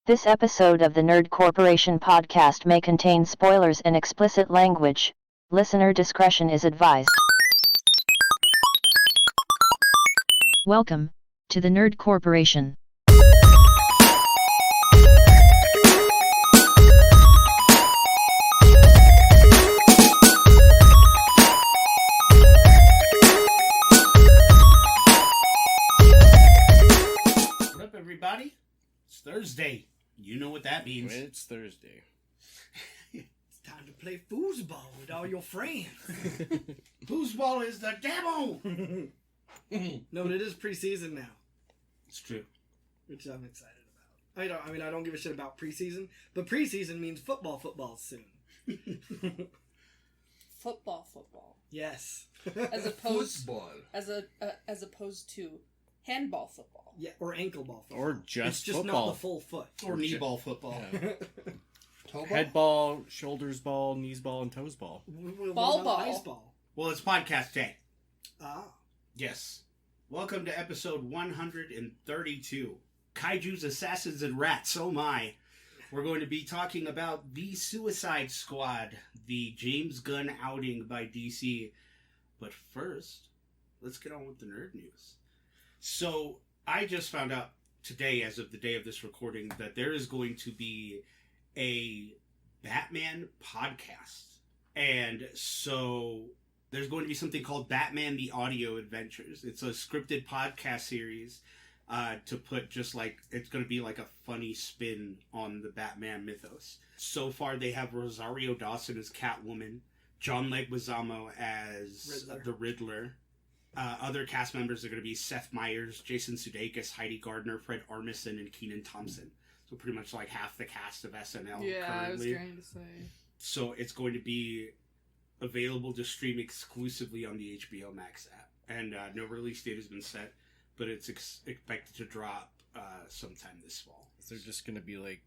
This episode of the Nerd Corporation podcast may contain spoilers and explicit language. Listener discretion is advised. Welcome to the Nerd Corporation. What up, everybody? It's Thursday. You know what that means. It's Thursday. It's time to play foosball with all your friends. Foosball is the devil! No, but it is preseason now, It's true. which I'm excited about. I don't give a shit about preseason, but preseason means football soon. Football. Yes. As opposed Football. as opposed to handball football. Yeah, or ankle ball football. Or just it's just football. not the full foot. Or knee ball football. Yeah. Head ball, shoulders ball, knees ball, and toes ball. Ball. Ice ball. Well, it's podcast day. Ah. Yes. Welcome to episode 132. Kaijus, Assassins, and Rats. Oh my. We're going to be talking about The Suicide Squad, the James Gunn outing by DC. But first, let's get on with the nerd news. So, I just found out today, as of the day of this recording, that there is going to be a Batman podcast. And so, there's going to be something called Batman the Audio Adventures. It's a scripted podcast series to put just like, it's going to be like a funny spin on the Batman mythos. So far, they have Rosario Dawson as Catwoman, John Leguizamo as the Riddler. Other cast members are going to be Seth Meyers, Jason Sudeikis, Heidi Gardner, Fred Armisen, and Keenan Thompson. So pretty much like half the cast of SNL Yeah, currently. I was trying to say. So it's going to be available to stream exclusively on the HBO Max app. And no release date has been set, but it's expected to drop sometime this fall. Is there just going to be like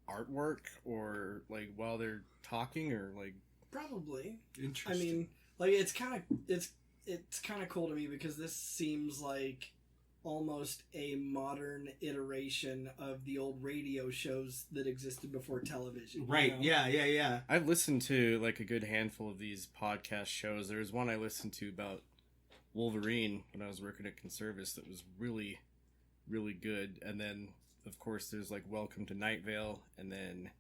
artwork or like while they're talking or like... Probably. Interesting. I mean, like it's kind of cool to me because this seems like almost a modern iteration of the old radio shows that existed before television. Right, you know? yeah. I've listened to like a good handful of these podcast shows. There was one I listened to about Wolverine when I was working at Conservice that was really, really good. And then, of course, there's like Welcome to Night Vale, and then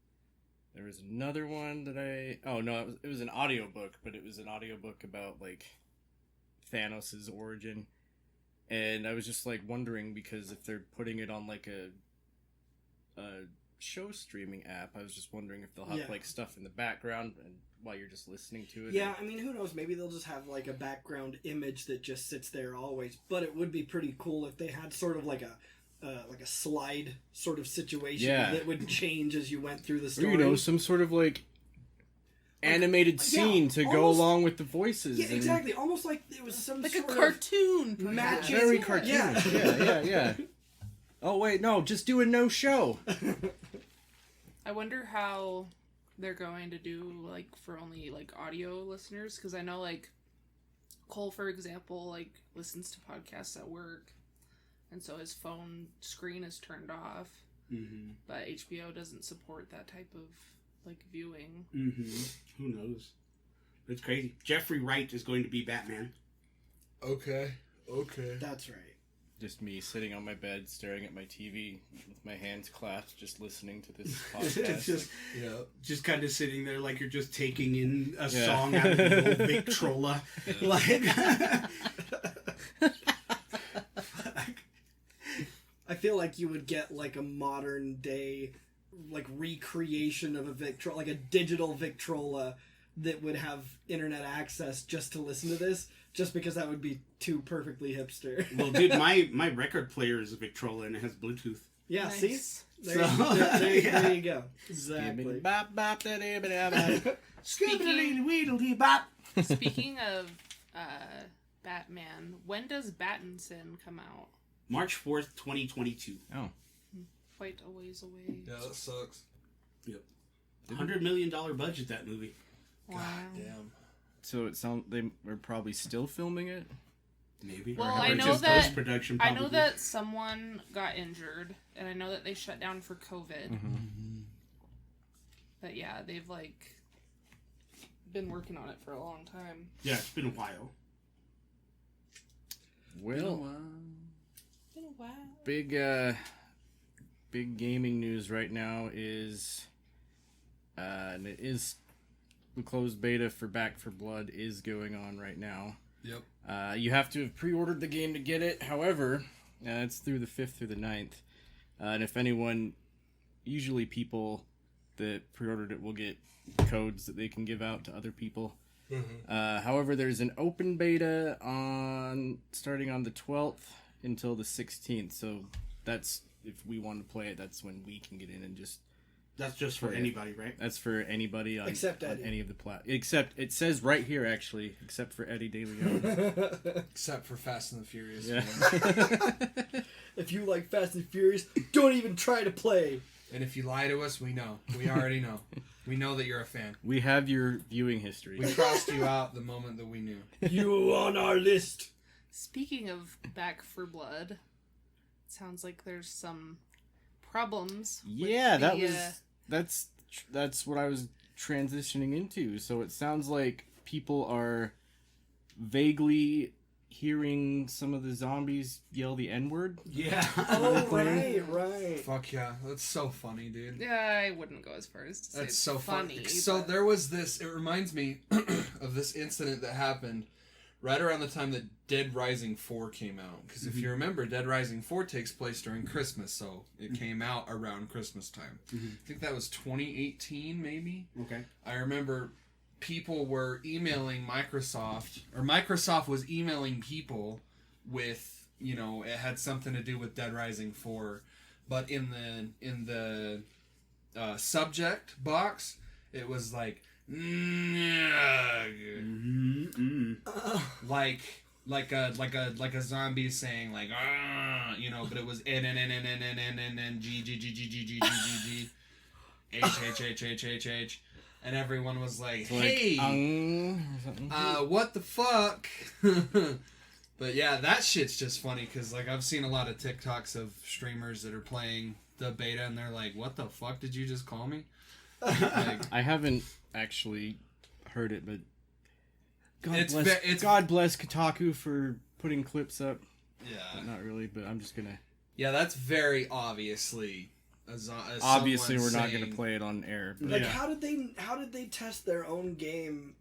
there was another one that it was an audiobook, but it was an audiobook about like Thanos' origin. And I was just like wondering, because if they're putting it on like a show streaming app, I was just wondering if they'll have like stuff in the background and while you're just listening to it. Yeah, I mean, who knows? Maybe they'll just have like a background image that just sits there always. But it would be pretty cool if they had sort of like a slide sort of situation that would change as you went through the story. Or, some sort of like animated scene to go along with the voices. Yeah, exactly. Almost like it was some Like sort a cartoon. of magic. Very cartoonish. Yeah. Oh wait, no, just do a no show. I wonder how they're going to do like for only like audio listeners, because I know like Cole, for example, like listens to podcasts at work, and so his phone screen is turned off. Mm-hmm. But HBO doesn't support that type of like viewing. Mm-hmm. Who knows? It's crazy. Jeffrey Wright is going to be Batman. Okay. That's right. Just me sitting on my bed, staring at my TV with my hands clasped, just listening to this podcast. Just kind of sitting there like you're just taking in a song out of the old Victrola. I feel like you would get like a modern day like recreation of a Victrola, like a digital Victrola that would have internet access just to listen to this, just because that would be too perfectly hipster. Well, dude, my record player is a Victrola and it has Bluetooth. Yeah, Nice. see? There you go. Exactly. Speaking of Batman, when does Battinson come out? March 4th, 2022. Oh. Quite a ways away. Yeah, that sucks. Yep. $100 million budget, that movie. Wow. God damn. So it sounds they are probably still filming it. Maybe. Well, Or I know just that post-production, I know probably. that someone got injured, and I know that they shut down for COVID. But yeah, they've like been working on it for a long time. Yeah, it's been a while. Well, Been a while. big gaming news right now is, and it is the closed beta for Back for Blood is going on right now. Yep. You have to have pre-ordered the game to get it. However, it's through the 5th through the 9th. And if anyone, usually people that pre-ordered it will get codes that they can give out to other people. However, there's an open beta starting on the 12th until the 16th. So that's, if we want to play it, that's when we can get in and just... That's just for anybody, right? That's for anybody on, Except on Eddie. any of the Except, it says right here, actually, except for Eddie De Leon. Except for Fast and the Furious. Yeah. If you like Fast and Furious, don't even try to play. And if you lie to us, we know. We already know. We know that you're a fan. We have your viewing history. We crossed you out the moment that we knew. You on our list. Speaking of Back for Blood, it sounds like there's some problems. with Yeah, that the, was that's what I was transitioning into. So it sounds like people are vaguely hearing some of the zombies yell the N-word. Yeah. Oh, right. Fuck yeah. That's so funny, dude. Yeah, I wouldn't go as far as to say That's it's so funny. So but- there was this, it reminds me of this incident that happened right around the time that Dead Rising 4 came out. Because if you remember, Dead Rising 4 takes place during Christmas, so it came out around Christmas time. I think that was 2018, maybe? Okay. I remember people were emailing Microsoft, or Microsoft was emailing people with, you know, it had something to do with Dead Rising 4, but in the subject box, it was like, like a zombie saying like, you know, but it was N G G G G G G G G H, and everyone was like, hey, what the fuck? But yeah, that shit's just funny because like I've seen a lot of TikToks of streamers that are playing the beta and they're like, what the fuck did you just call me? Like, I haven't actually heard it, but It's God bless Kotaku for putting clips up. yeah, Not really, but I'm just gonna. yeah, that's very obviously. Obviously, someone we're not saying- gonna play it on air. But Like, Yeah. how did they test their own game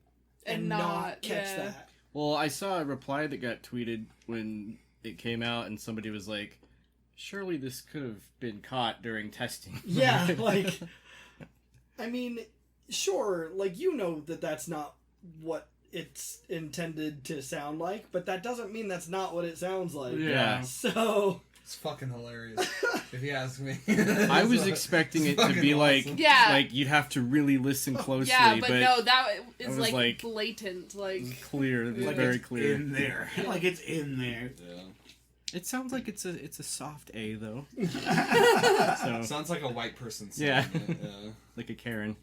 And not catch yeah. that? Well, I saw a reply that got tweeted when it came out, and somebody was like, "Surely this could have been caught during testing." Yeah, like, I mean, sure, like, you know that that's not what it's intended to sound like, but that doesn't mean that's not what it sounds like. Yeah. So, It's fucking hilarious, if you ask me. I was expecting it to fucking be like, awesome. Yeah. like you'd have to really listen closely, yeah, but but no, that I is was like, like- blatant. Like, clear, it was Like very it's clear. in there. Like it's in there. Yeah. It sounds like it's a soft A though. So Sounds like a white person saying Yeah. it, yeah. like a Karen.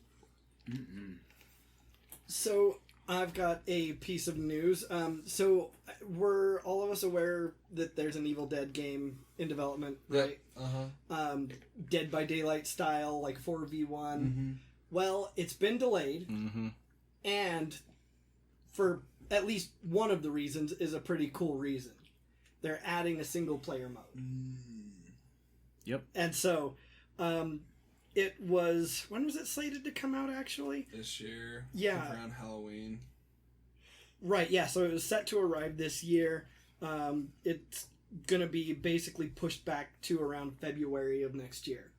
so I've got a piece of news. So were all of us aware that there's an Evil Dead game in development, right? Uh-huh. Dead by Daylight style, like 4v1. Mm-hmm. Well, it's been delayed, Mm-hmm. and for at least one of the reasons is a pretty cool reason. They're adding a single player mode. Yep. And so, it was, when was it slated to come out actually? This year. Yeah. Around Halloween. Right, yeah, so it was set to arrive this year. It's gonna be basically pushed back to around February of next year.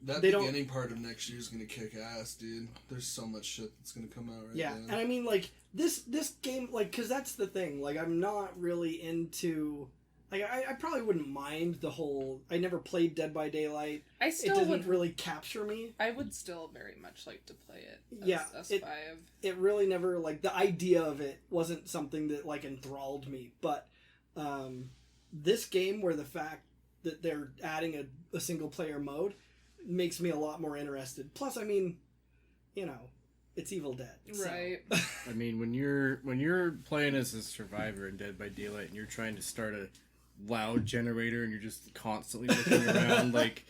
That They don't- beginning part of next year is gonna kick ass, dude. There's so much shit that's gonna come out right Yeah, now. and I mean, like, this game, like, because that's the thing, like, I'm not really into, like, I probably wouldn't mind the whole, I never played Dead by Daylight. I It still doesn't would. really capture me. I would still very much like to play it. As Yeah, S5. It really never, like, the idea of it wasn't something that, like, enthralled me, but this game, where the fact that they're adding a single player mode makes me a lot more interested. Plus, I mean, you know, it's Evil Dead. So. Right. I mean, when you're playing as a survivor in Dead by Daylight and you're trying to start a loud generator and you're just constantly looking around, like,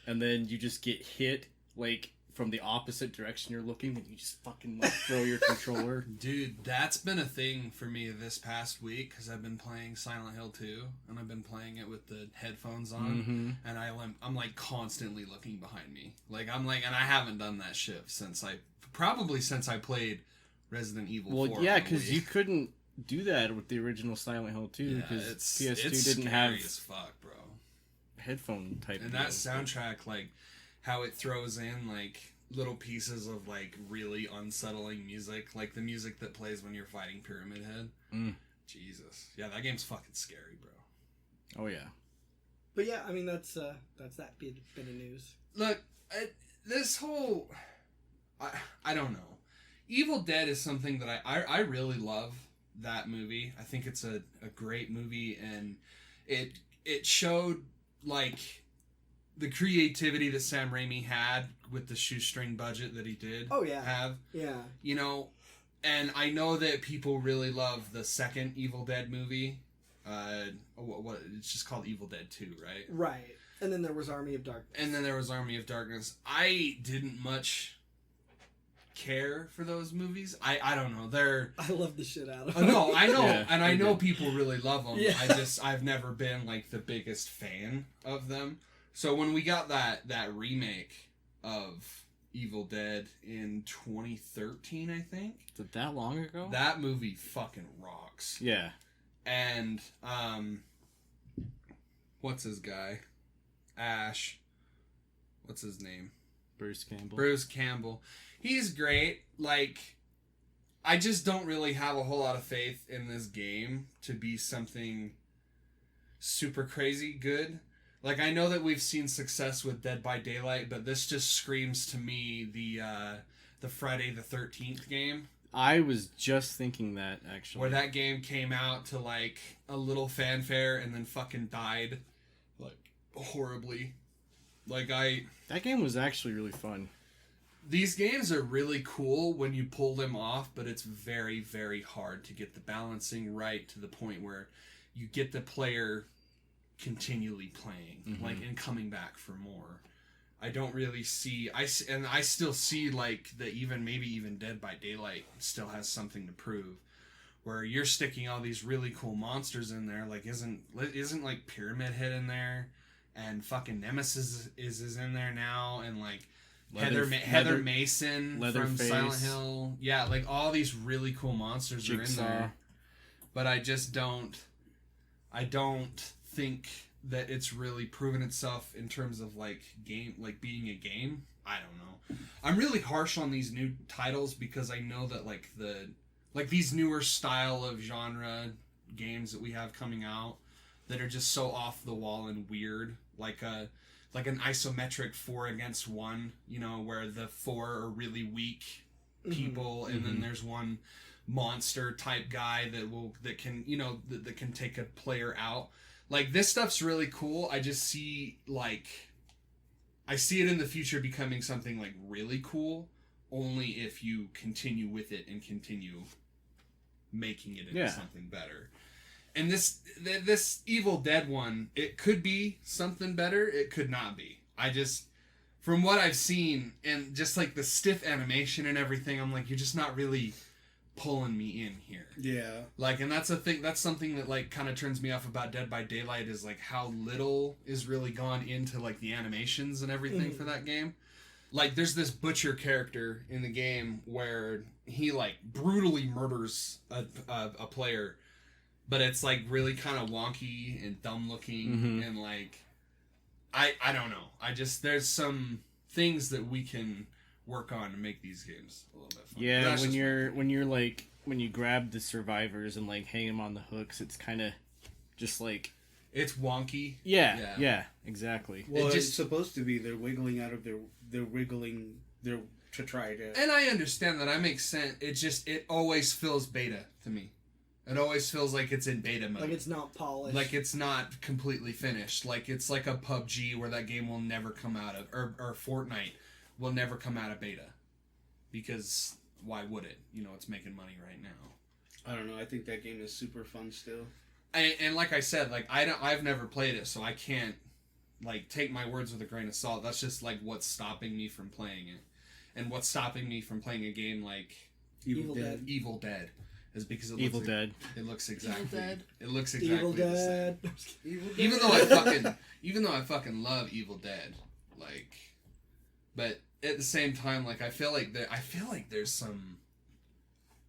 and then you just get hit, like, from the opposite direction you're looking, and you just fucking, like, throw your controller. Dude, that's been a thing for me this past week, because I've been playing Silent Hill 2, and I've been playing it with the headphones on, and I'm, like, constantly looking behind me. Like, and I haven't done that shit since I played Resident Evil 4. Well, yeah, because you couldn't do that with the original Silent Hill 2, because PS2 didn't have as fuck, bro. Headphone type. And that soundtrack, like, how it throws in, like, little pieces of, like, really unsettling music, like the music that plays when you're fighting Pyramid Head. Jesus. Yeah, that game's fucking scary, bro. Oh, yeah. But yeah, I mean, that's that bit of news. Look, this whole... I don't know. Evil Dead is something that I really love, that movie. I think it's a great movie, and it showed, like, the creativity that Sam Raimi had with the shoestring budget that he did have. Yeah. You know, and I know that people really love the second Evil Dead movie. What it's just called Evil Dead 2, right? Right. And then there was Army of Darkness. I didn't much care for those movies. I don't know. I love the shit out of them. No, I know. Yeah, and I know people really love them. Yeah. I've never been, like, the biggest fan of them. So when we got that remake of Evil Dead in 2013, I think. Is it that long ago? That movie fucking rocks. Yeah. And, what's his guy? Ash. What's his name? Bruce Campbell. He's great. Like, I just don't really have a whole lot of faith in this game to be something super crazy good. Like, I know that we've seen success with Dead by Daylight, but this just screams to me the Friday the 13th game. I was just thinking that, actually. Where that game came out to, like, a little fanfare and then fucking died, like, horribly. Like, That game was actually really fun. These games are really cool when you pull them off, but it's very, very hard to get the balancing right to the point where you get the player continually playing, like, and coming back for more. I don't really see... I still see, like, maybe even Dead by Daylight still has something to prove. Where you're sticking all these really cool monsters in there, like, isn't like, Pyramid Head in there? And fucking Nemesis is in there now, and, like, Heather Mason from Silent Hill. Yeah, like, all these really cool monsters are in there. But I just don't think that it's really proven itself in terms of, like, being a game. I don't know. I'm really harsh on these new titles because I know that, like, these newer style of genre games that we have coming out that are just so off the wall and weird, like an isometric 4 against 1, you know, where the 4 are really weak people, and then there's one monster type guy that can take a player out. Like, this stuff's really cool. I just see, like, I see it in the future becoming something, like, really cool, only if you continue with it and continue making it into something better. And this Evil Dead one, it could be something better, it could not be. From what I've seen, and just, like, the stiff animation and everything, I'm like, you're just not really pulling me in here. Yeah. Like, and that's something that, like, kind of turns me off about Dead by Daylight, is, like, how little is really gone into, like, the animations and everything for that game. Like, there's this butcher character in the game where he, like, brutally murders a player, but it's, like, really kind of wonky and dumb looking, and, like, I don't know. There's some things that we can work on to make these games a little bit fun. Yeah, when you grab the survivors and, like, hang them on the hooks, it's kind of just, like... It's wonky. Yeah, exactly. Well, it's supposed to be. They're wiggling out of they're wiggling to try to... And I understand that. That makes sense. It always feels beta to me. It always feels like it's in beta mode. Like it's not polished. Like it's not completely finished. Like it's like a PUBG where that game will never come out of... Or Fortnite will never come out of beta. Because why would it? You know, it's making money right now. I don't know. I think that game is super fun still. And like I said, like I've never played it, so I can't like take my words with a grain of salt. That's just like what's stopping me from playing it, and what's stopping me from playing a game like Evil Dead is because it Evil looks Dead. It looks exactly. Evil Dead. It looks exactly Evil the Dead. same. Even though I fucking love Evil Dead, like, but at the same time, like I feel like there's some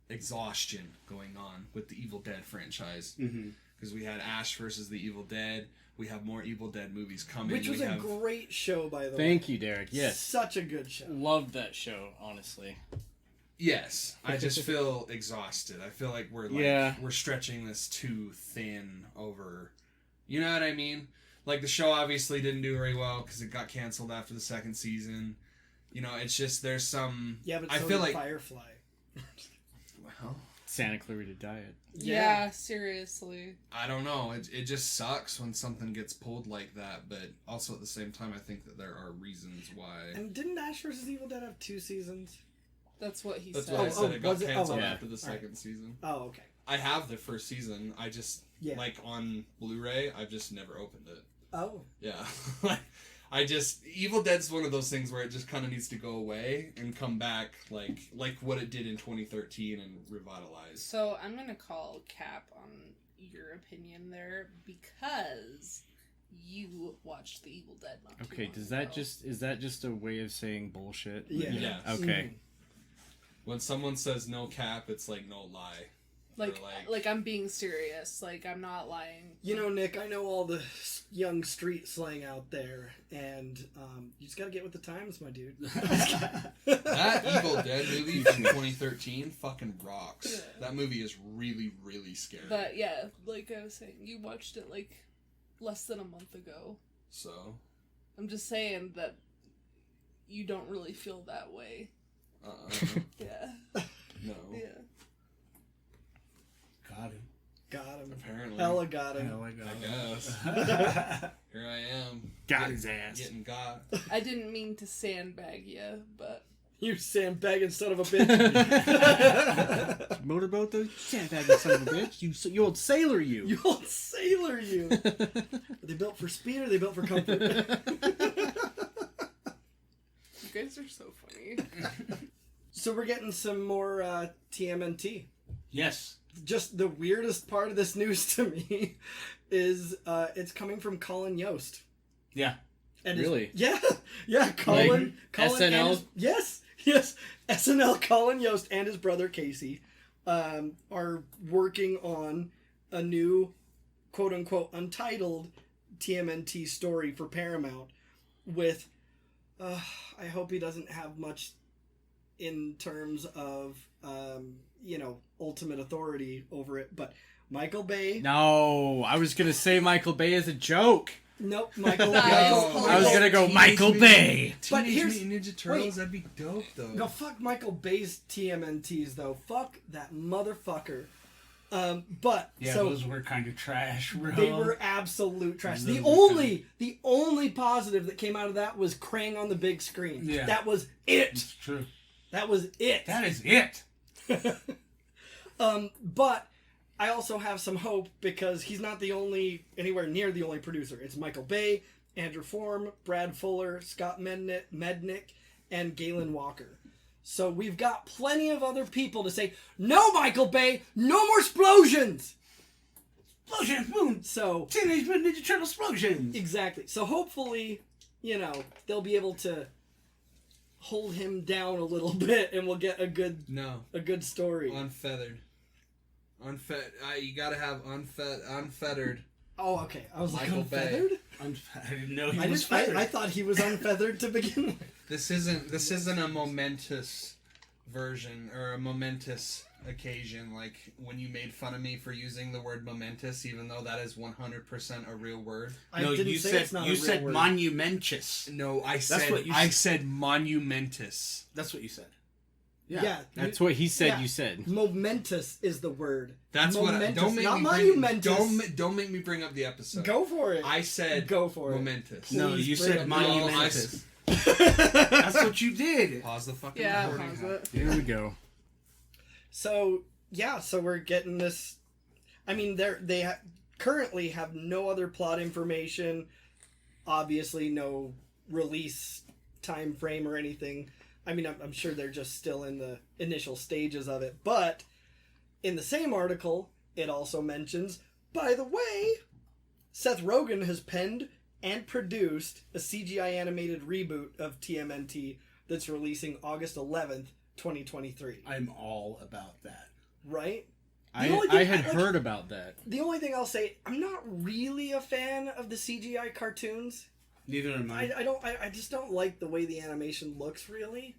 exhaustion going on with the Evil Dead franchise. Because we had Ash versus the Evil Dead. We have more Evil Dead movies coming. Which was a great show, by the way. Thank you, Derek. Yes. Such a good show. Loved that show, honestly. Yes. I just feel exhausted. I feel like we're we're stretching this too thin over. You know what I mean? Like the show obviously didn't do very well because it got canceled after the second season. You know, it's just there's some. Yeah, but I so feel did like Firefly. Well, Santa Clarita Diet. Yeah, seriously. I don't know. It just sucks when something gets pulled like that, but also at the same time, I think that there are reasons why. And didn't Ash vs. Evil Dead have 2 seasons? That's what he That's said. why I said it got was it? canceled Oh, after the second season. Oh, okay. I have the first season. I just like on Blu-ray. I've just never opened it. Oh. Yeah, Evil Dead's one of those things where it just kind of needs to go away and come back like what it did in 2013 and revitalize. So I'm gonna call cap on your opinion there because you watched the Evil Dead not too Okay, long is that ago. just a way of saying bullshit? Yeah. Yes. Okay. When someone says no cap, it's like no lie. Like I'm being serious. Like I'm not lying. You know, Nick, I know all the young street slang out there, and you just gotta get with the times, my dude. That Evil Dead movie from 2013 fucking rocks. Yeah. That movie is really, really scary. But yeah, like I was saying, you watched it like less than a month ago. So? I'm just saying that you don't really feel that way. Yeah. No. Yeah. Got him. Got him. Apparently. Ella got him. I guess. Here I am. Got his ass. Getting got. I didn't mean to sandbag you, but You sandbagging son of a bitch. Motorboat though? Sandbagging son of a bitch. You old sailor you. You old sailor you. Are they built for speed or are they built for comfort? you guys are so funny. So we're getting some more TMNT. Yes. Just the weirdest part of this news to me is it's coming from Colin Yost. Yeah. And Really? Yeah. Colin SNL? and his, yes. SNL, Colin Yost and his brother Casey are working on a new quote-unquote untitled TMNT story for Paramount with, I hope he doesn't have much in terms of, ultimate authority over it, but Michael Bay. No, I was gonna say Michael Bay is a joke. Nope, Michael. I was gonna go Michael Bay. But Teenage here's- Mutant Ninja Turtles, wait. that'd be dope though. No, fuck Michael Bay's TMNTs though. Fuck that motherfucker. But Yeah, so those were kind of trash, bro. they were absolute trash. Those The were only positive that came out of that was Krang on the big screen. Yeah. That was it. It's true. That was it. That is it. But I also have some hope because he's not anywhere near the only producer. It's Michael Bay, Andrew Form, Brad Fuller, Scott Mednick, and Galen Walker. So we've got plenty of other people to say, no, Michael Bay, no more explosions! Explosion, boom. So, Teenage Mutant Ninja Turtle explosions. exactly. So hopefully, they'll be able to hold him down a little bit and we'll get a good story. Unfeathered. You gotta have unfettered. Oh, okay. I was Michael like, Bay. unfeathered? I didn't know he was I feathered. thought he was unfeathered to begin with. This isn't a momentous version or a momentous occasion like when you made fun of me for using the word momentous, even though that is 100% a real word. No, you said word. monumentous. No, I said monumentous. That's what you said. Yeah. That's what he said. yeah. You said. Momentous is the word. That's momentous, what. Don't make not me monumentous. don't make me bring up the episode. Go for it. I said go for it. momentous. No, Please you bring said up- monumentous. That's what you did. Pause the fucking Yeah, recording. pause it. Here we go. So yeah, so we're getting this. I mean, they currently have no other plot information. Obviously, no release time frame or anything. I mean, I'm sure they're just still in the initial stages of it. But in the same article, it also mentions, by the way, Seth Rogen has penned and produced a CGI animated reboot of TMNT that's releasing August 11th, 2023. I'm all about that. Right? I had heard about that. The only thing I'll say, I'm not really a fan of the CGI cartoons. Neither am I. I just don't like the way the animation looks, really.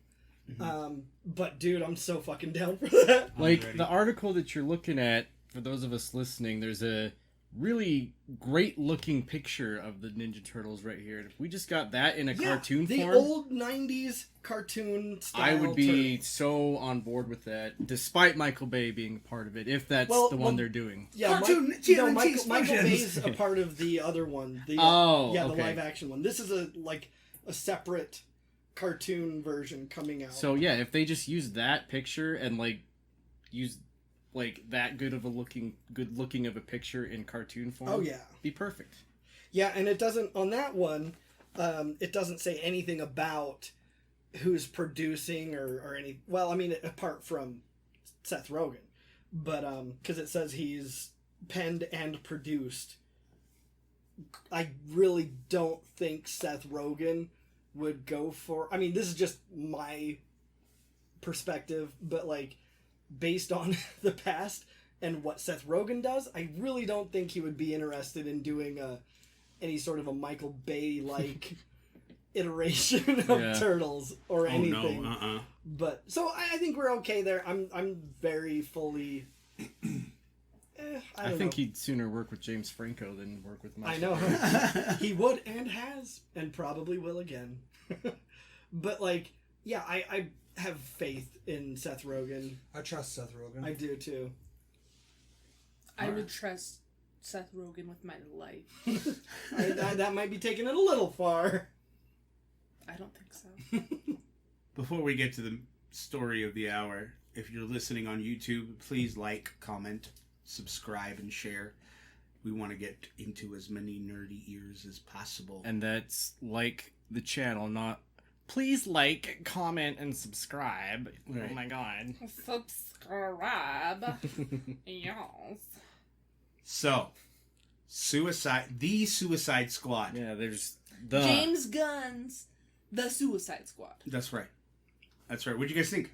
Mm-hmm. But dude, I'm so fucking down for that. Like, the article that you're looking at, for those of us listening, there's a really great looking picture of the Ninja Turtles right here. If we just got that in a cartoon the form, old 90s cartoon style, I would be turtles. so on board with that, despite Michael Bay being a part of it, if that's the one they're doing. Yeah, Cartoon Michael Bay's a part of the other one. The live action one. This is a separate cartoon version coming out. So yeah, if they just use that picture and use that good looking of a picture in cartoon form, oh yeah, be perfect. Yeah, and it doesn't on that one. It doesn't say anything about who's producing or any. Well, I mean, apart from Seth Rogen, but because it says he's penned and produced. I really don't think Seth Rogen would go for. I mean, this is just my perspective, but based on the past and what Seth Rogen does, I really don't think he would be interested in doing any sort of a Michael Bay-like iteration of Turtles or anything. No, But so I think we're okay there. I'm very fully. I think he'd sooner work with James Franco than work with Michael. I know he would and has and probably will again. But I have faith in Seth Rogen. I trust Seth Rogen. I do too. I would trust Seth Rogen with my life. That might be taking it a little far. I don't think so. Before we get to the story of the hour, if you're listening on YouTube, please like, comment, subscribe, and share. We want to get into as many nerdy ears as possible. And that's like the channel, not please like, comment, and subscribe. Right. Oh my god. Subscribe. Yes. So, the Suicide Squad. Yeah, there's James Gunn's The Suicide Squad. That's right. What'd you guys think?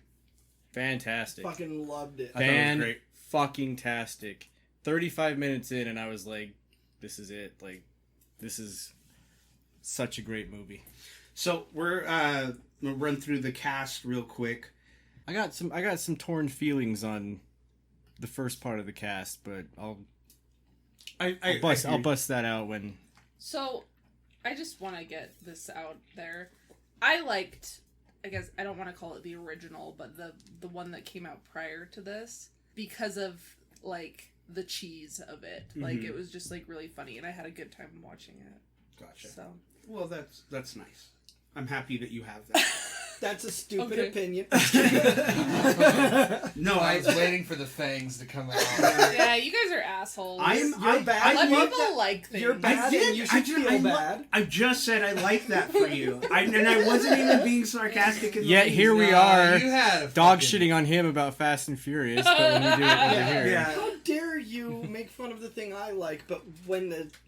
fantastic. Fucking loved it. I thought it was great. Fucking tastic. 35 minutes in and I was like, this is it. This is such a great movie. So we'll run through the cast real quick. I got some torn feelings on the first part of the cast, but I'll bust that out when. So, I just want to get this out there. I liked, I guess I don't want to call it the original, but the one that came out prior to this because of the cheese of it. Mm-hmm. It was just really funny, and I had a good time watching it. Gotcha. So. Well, that's nice. I'm happy that you have that. That's a stupid opinion. No, I was waiting for the fangs to come out. Yeah, you guys are assholes. You're bad. Let people like things. You're bad, and you should feel bad. I just said I like that for you. And I wasn't even being sarcastic. Yet here we are, You had dog shitting on him about Fast and Furious, but when we do it over here. Yeah. How dare you make fun of the thing I like, but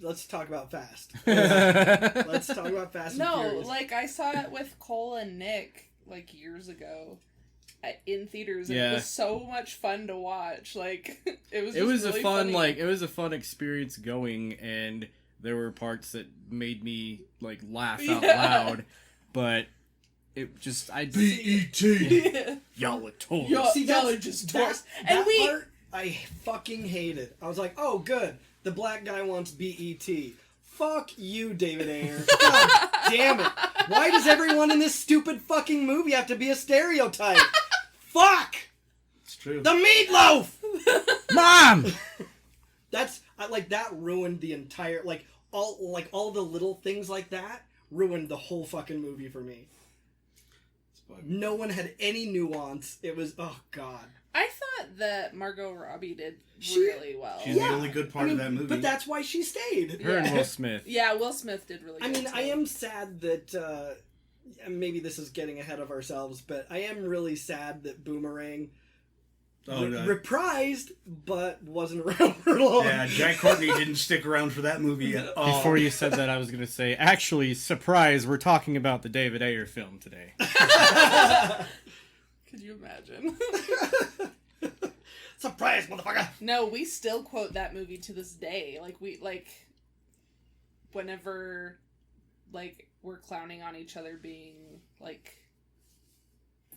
let's talk about Fast. Let's talk about Fast and Furious. No, I saw it with Cole and Nick, years ago. In theaters, and Yeah. it was so much fun to watch. It was It really funny. it was a fun experience going, and there were parts that made me laugh out loud, but it just BET. y'all are told. Y'all are just that and we part I fucking hated. I was like, oh good, the black guy wants BET. Fuck you, David Ayer. God damn it. Why does everyone in this stupid fucking movie have to be a stereotype? Fuck! It's true. The meatloaf! Mom! That ruined the entire, all the little things like that ruined the whole fucking movie for me. No one had any nuance. It was, oh god. I thought thought that Margot Robbie did She- really well. She's the only good part of that movie. But that's why she stayed. Her and Yeah. Will Smith. Yeah, Will Smith did really I good. mean, I am sad that, maybe this is getting ahead of ourselves, but I am really sad that Boomerang reprised, but wasn't around for long. Yeah, Jai Courtney didn't stick around for that movie at all. Before you said that, I was going to say, actually, surprise, we're talking about the David Ayer film today. Could you imagine? Surprise, motherfucker! No, we still quote that movie to this day. Whenever, we're clowning on each other being,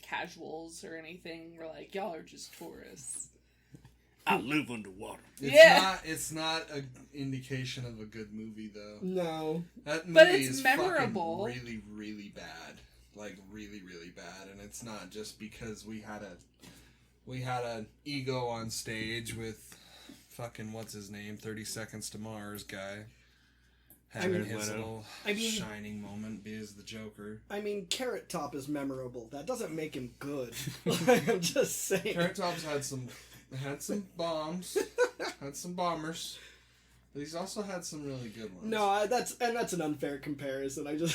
casuals or anything, we're like, y'all are just tourists. I live underwater. It's not an indication of a good movie, thoe. No. That movie But it's is memorable. fucking really, really bad. Really, really bad. And it's not just because we had an ego on stage with fucking, what's his name, 30 Seconds to Mars guy. Having his little shining moment be as the Joker. I mean, Carrot Top is memorable. That doesn't make him good. I'm just saying. Carrot Top's had some bombs, had some bombers, but he's also had some really good ones. No, that's an unfair comparison. I just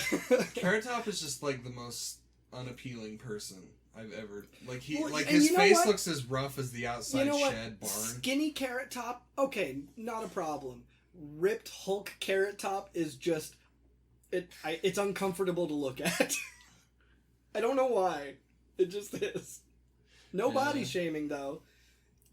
Carrot Top is just the most unappealing person I've ever Well, and his you know face what? looks as rough as the outside shed barn. Skinny Carrot Top, okay, not a problem. Ripped Hulk Carrot Top is just it's uncomfortable to look at. I don't know why. It just is. No body shaming though.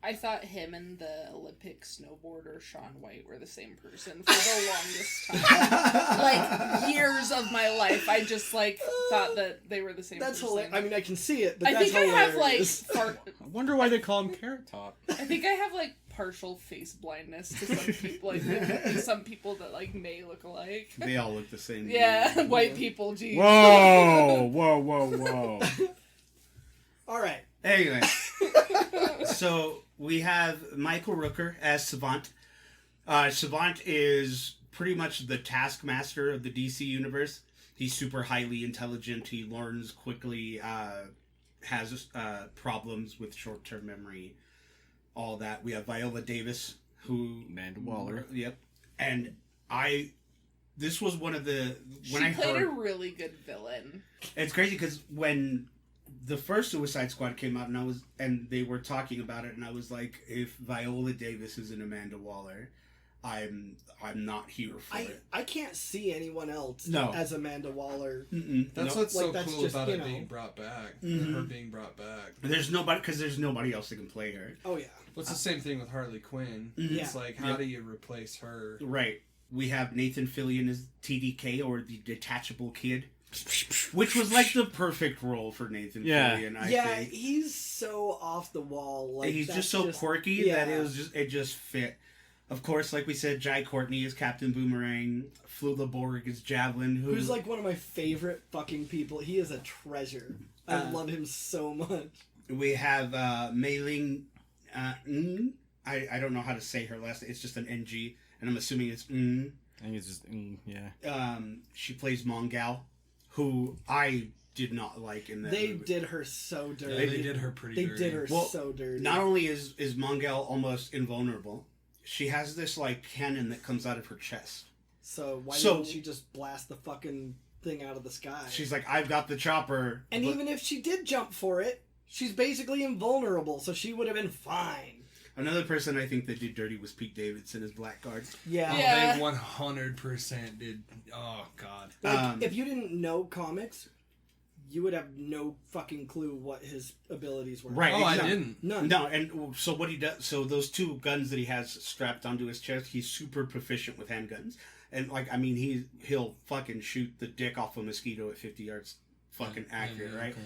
I thought him and the Olympic snowboarder Shaun White were the same person for the longest time. Years of my life, I just thought that they were the same That's person. hilarious. I mean, I can see it, but I that's think hilarious. I have I wonder why they call him Carrot Top. I think I have partial face blindness to some people. Some people that may look alike. They all look the same. Yeah, white people. Geez. Whoa. All right. Anyway, so we have Michael Rooker as Savant. Savant is pretty much the taskmaster of the DC universe. He's super highly intelligent. He learns quickly, has problems with short-term memory, all that. We have Viola Davis, who... Amanda Waller. Yep. And this was one of the... She played a really good villain. It's crazy because when the first Suicide Squad came out and they were talking about it, and I was like, if Viola Davis is an Amanda Waller, I'm not here for it. I can't see anyone else as Amanda Waller. That's what's so that's cool just, about it being brought back. Her being brought back. There's nobody else that can play her. Oh yeah. Well, it's the same thing with Harley Quinn. Yeah. It's how do you replace her? Right. We have Nathan Fillion as TDK, or the Detachable Kid, which was the perfect role for Nathan Fillion. I think. He's so off the wall. He's just so quirky that it just fit. Of course, like we said, Jai Courtney is Captain Boomerang. Flula Borg is Javelin. Who's one of my favorite fucking people. He is a treasure. I love him so much. We have Mei Ling. I don't know how to say her last name. It's just an NG, and I'm assuming it's I think it's just, yeah. She plays Mongal, who I did not like in that movie. Did her so dirty. Yeah, they did her pretty dirty. They did her so dirty. Not only is Mongal almost invulnerable, she has this cannon that comes out of her chest. So why didn't she just blast the fucking thing out of the sky? She's like, I've got the chopper. And even if she did jump for it, she's basically invulnerable, so she would have been fine. Another person I think that did dirty was Pete Davidson as Blackguard. Yeah. They 100% did. Oh, God. If you didn't know comics, you would have no fucking clue what his abilities were. Right. Oh, I didn't. None. No, and so what he does, so those two guns that he has strapped onto his chest, he's super proficient with handguns. And, he'll fucking shoot the dick off a mosquito at 50 yards fucking accurate, right? Okay.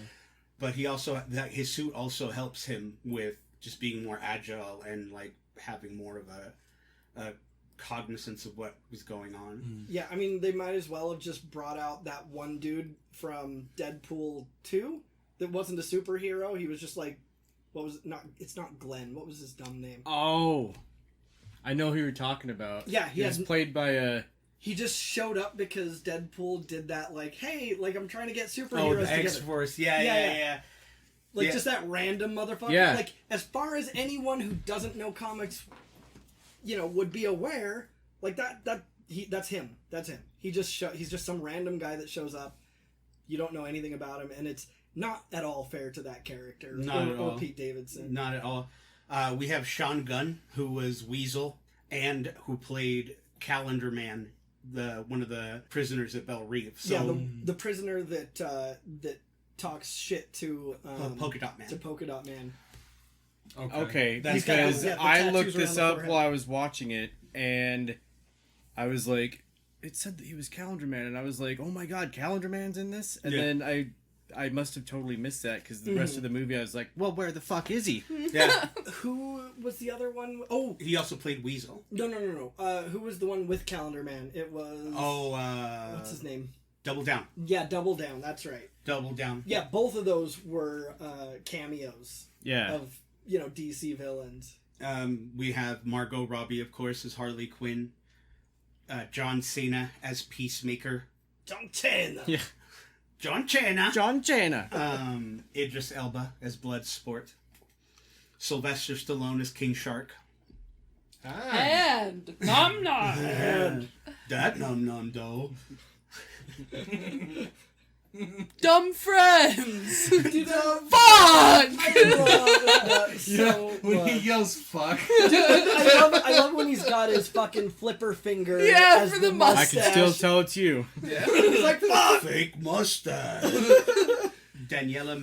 But he also, his suit also helps him with just being more agile and, having more of a cognizance of what was going on. Yeah, I mean, they might as well have just brought out that one dude from Deadpool 2 that wasn't a superhero. He was just it's not Glenn. What was his dumb name? Oh, I know who you're talking about. Yeah, he was played by He just showed up because Deadpool did that, hey, I'm trying to get superheroes together. X-Force, yeah. Like, just that random motherfucker. Yeah. Like, as far as anyone who doesn't know comics, would be aware, like, that's him. That's him. He's just some random guy that shows up. You don't know anything about him, and it's not at all fair to that character. Or Pete Davidson. Not at all. We have Sean Gunn, who was Weasel, and who played Calendar Man, one of the prisoners at Belle Reve. So, yeah, the prisoner that talks shit to Polka Dot Man. To Polka Dot Man. Okay, That's because the I tattoos looked around this the up forehead. while I was watching it, and I was like, it said that he was Calendar Man, and I was like, oh my god, Calendar Man's in this? And then I must have totally missed that, because the rest of the movie I was like, well, where the fuck is he? Yeah. Who was the other one? Oh, He also played Weasel. no. Who was the one with Calendar Man? It was... what's his name? Double Down. Yeah, Double Down, that's right. Double Down. Yeah, both of those were cameos Yeah. of, DC villains. We have Margot Robbie, of course, as Harley Quinn. John Cena as Peacemaker. John Cena! Yeah. John Cena. John Cena. Idris Elba as Bloodsport. Sylvester Stallone as King Shark. And nom nom. And that num dough. Dumb friends. Fuck. I love that so When much. he yells "fuck," I love when he's got his fucking flipper finger as for the I mustache. can still tell it's you. He's like, fuck! Fake mustache. Daniela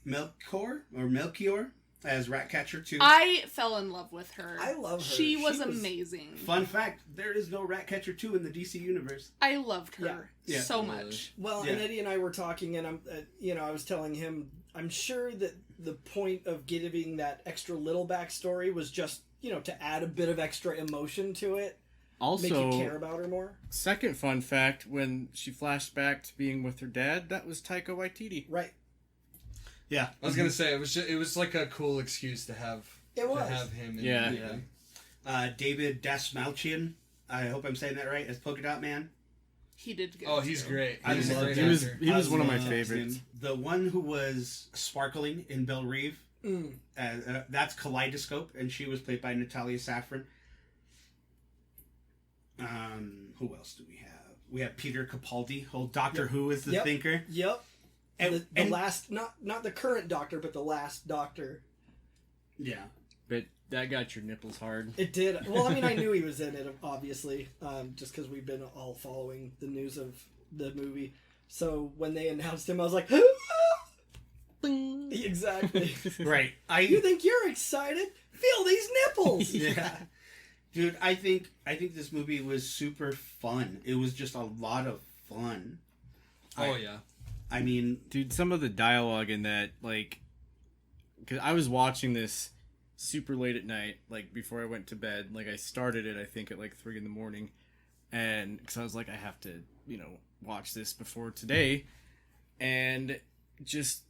Melchior as Ratcatcher 2. I fell in love with her. I love her. She was She was- amazing. Fun fact, there is no Ratcatcher 2 in the DC universe. I loved her Yeah. so much. Well, and Eddie and I were talking, and I was telling him, I'm sure that the point of giving that extra little backstory was just, to add a bit of extra emotion to it, make you Also, care about her more. second fun fact, when she flashed back to being with her dad, that was Taika Waititi. Right. Yeah. I was gonna say it was like a cool excuse to have him. In Yeah. the movie. David Dasmalchian, I hope I'm saying that right, as Polka Dot Man. He did good. Oh, he's too. great. I He's a love great him. actor. He was one of my Love favorites. him. The one who was sparkling in Belle Reve, that's Kaleidoscope, and she was played by Natalia Safran. Who else do we have? We have Peter Capaldi, old Doctor Who is the Yep. thinker. Yep. And, The last, not the current Doctor, but the last Doctor. yeah. But that got your nipples hard. It did. Well, I mean, I knew he was in it, obviously, just because we've been all following the news of the movie. So when they announced him, I was like, exactly. Right. You think you're excited? Feel these nipples. Yeah. Dude, I think this movie was super fun. It was just a lot of fun. Oh yeah. I mean, Dude, some of the dialogue in that, like, because I was watching this super late at night, like, before I went to bed. Like, I started it, I think, at, like, 3 in the morning. And, because I was like, I have to, watch this before today. And just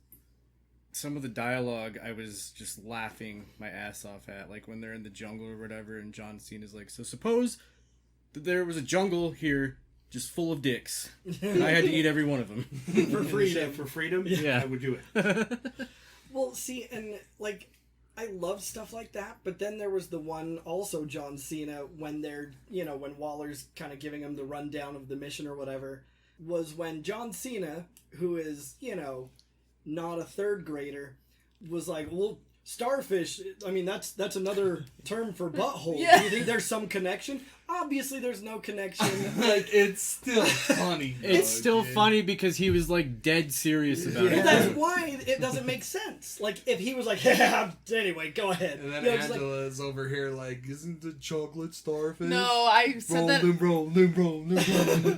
some of the dialogue, I was just laughing my ass off at. Like, when they're in the jungle or whatever, and John Cena's like, so suppose that there was a jungle here just full of dicks. And I had to eat every one of them. For freedom. For freedom, Yeah. I would do it. Well, see, and, like, I love stuff like that, but then there was the one, also John Cena, when they're, when Waller's kind of giving him the rundown of the mission or whatever, was when John Cena, who is, not a third grader, was like, well, starfish, I mean, that's another term for butthole. Yeah. Do you think there's some connection? Obviously there's no connection. Like, It's still funny. It's though, still dude. funny because he was, like, dead serious about well, it. that's why it doesn't make sense. Like, if he was like, yeah, anyway, go ahead. And then it's like, Angela's over here like, isn't the chocolate starfish? No, I said that. Roll.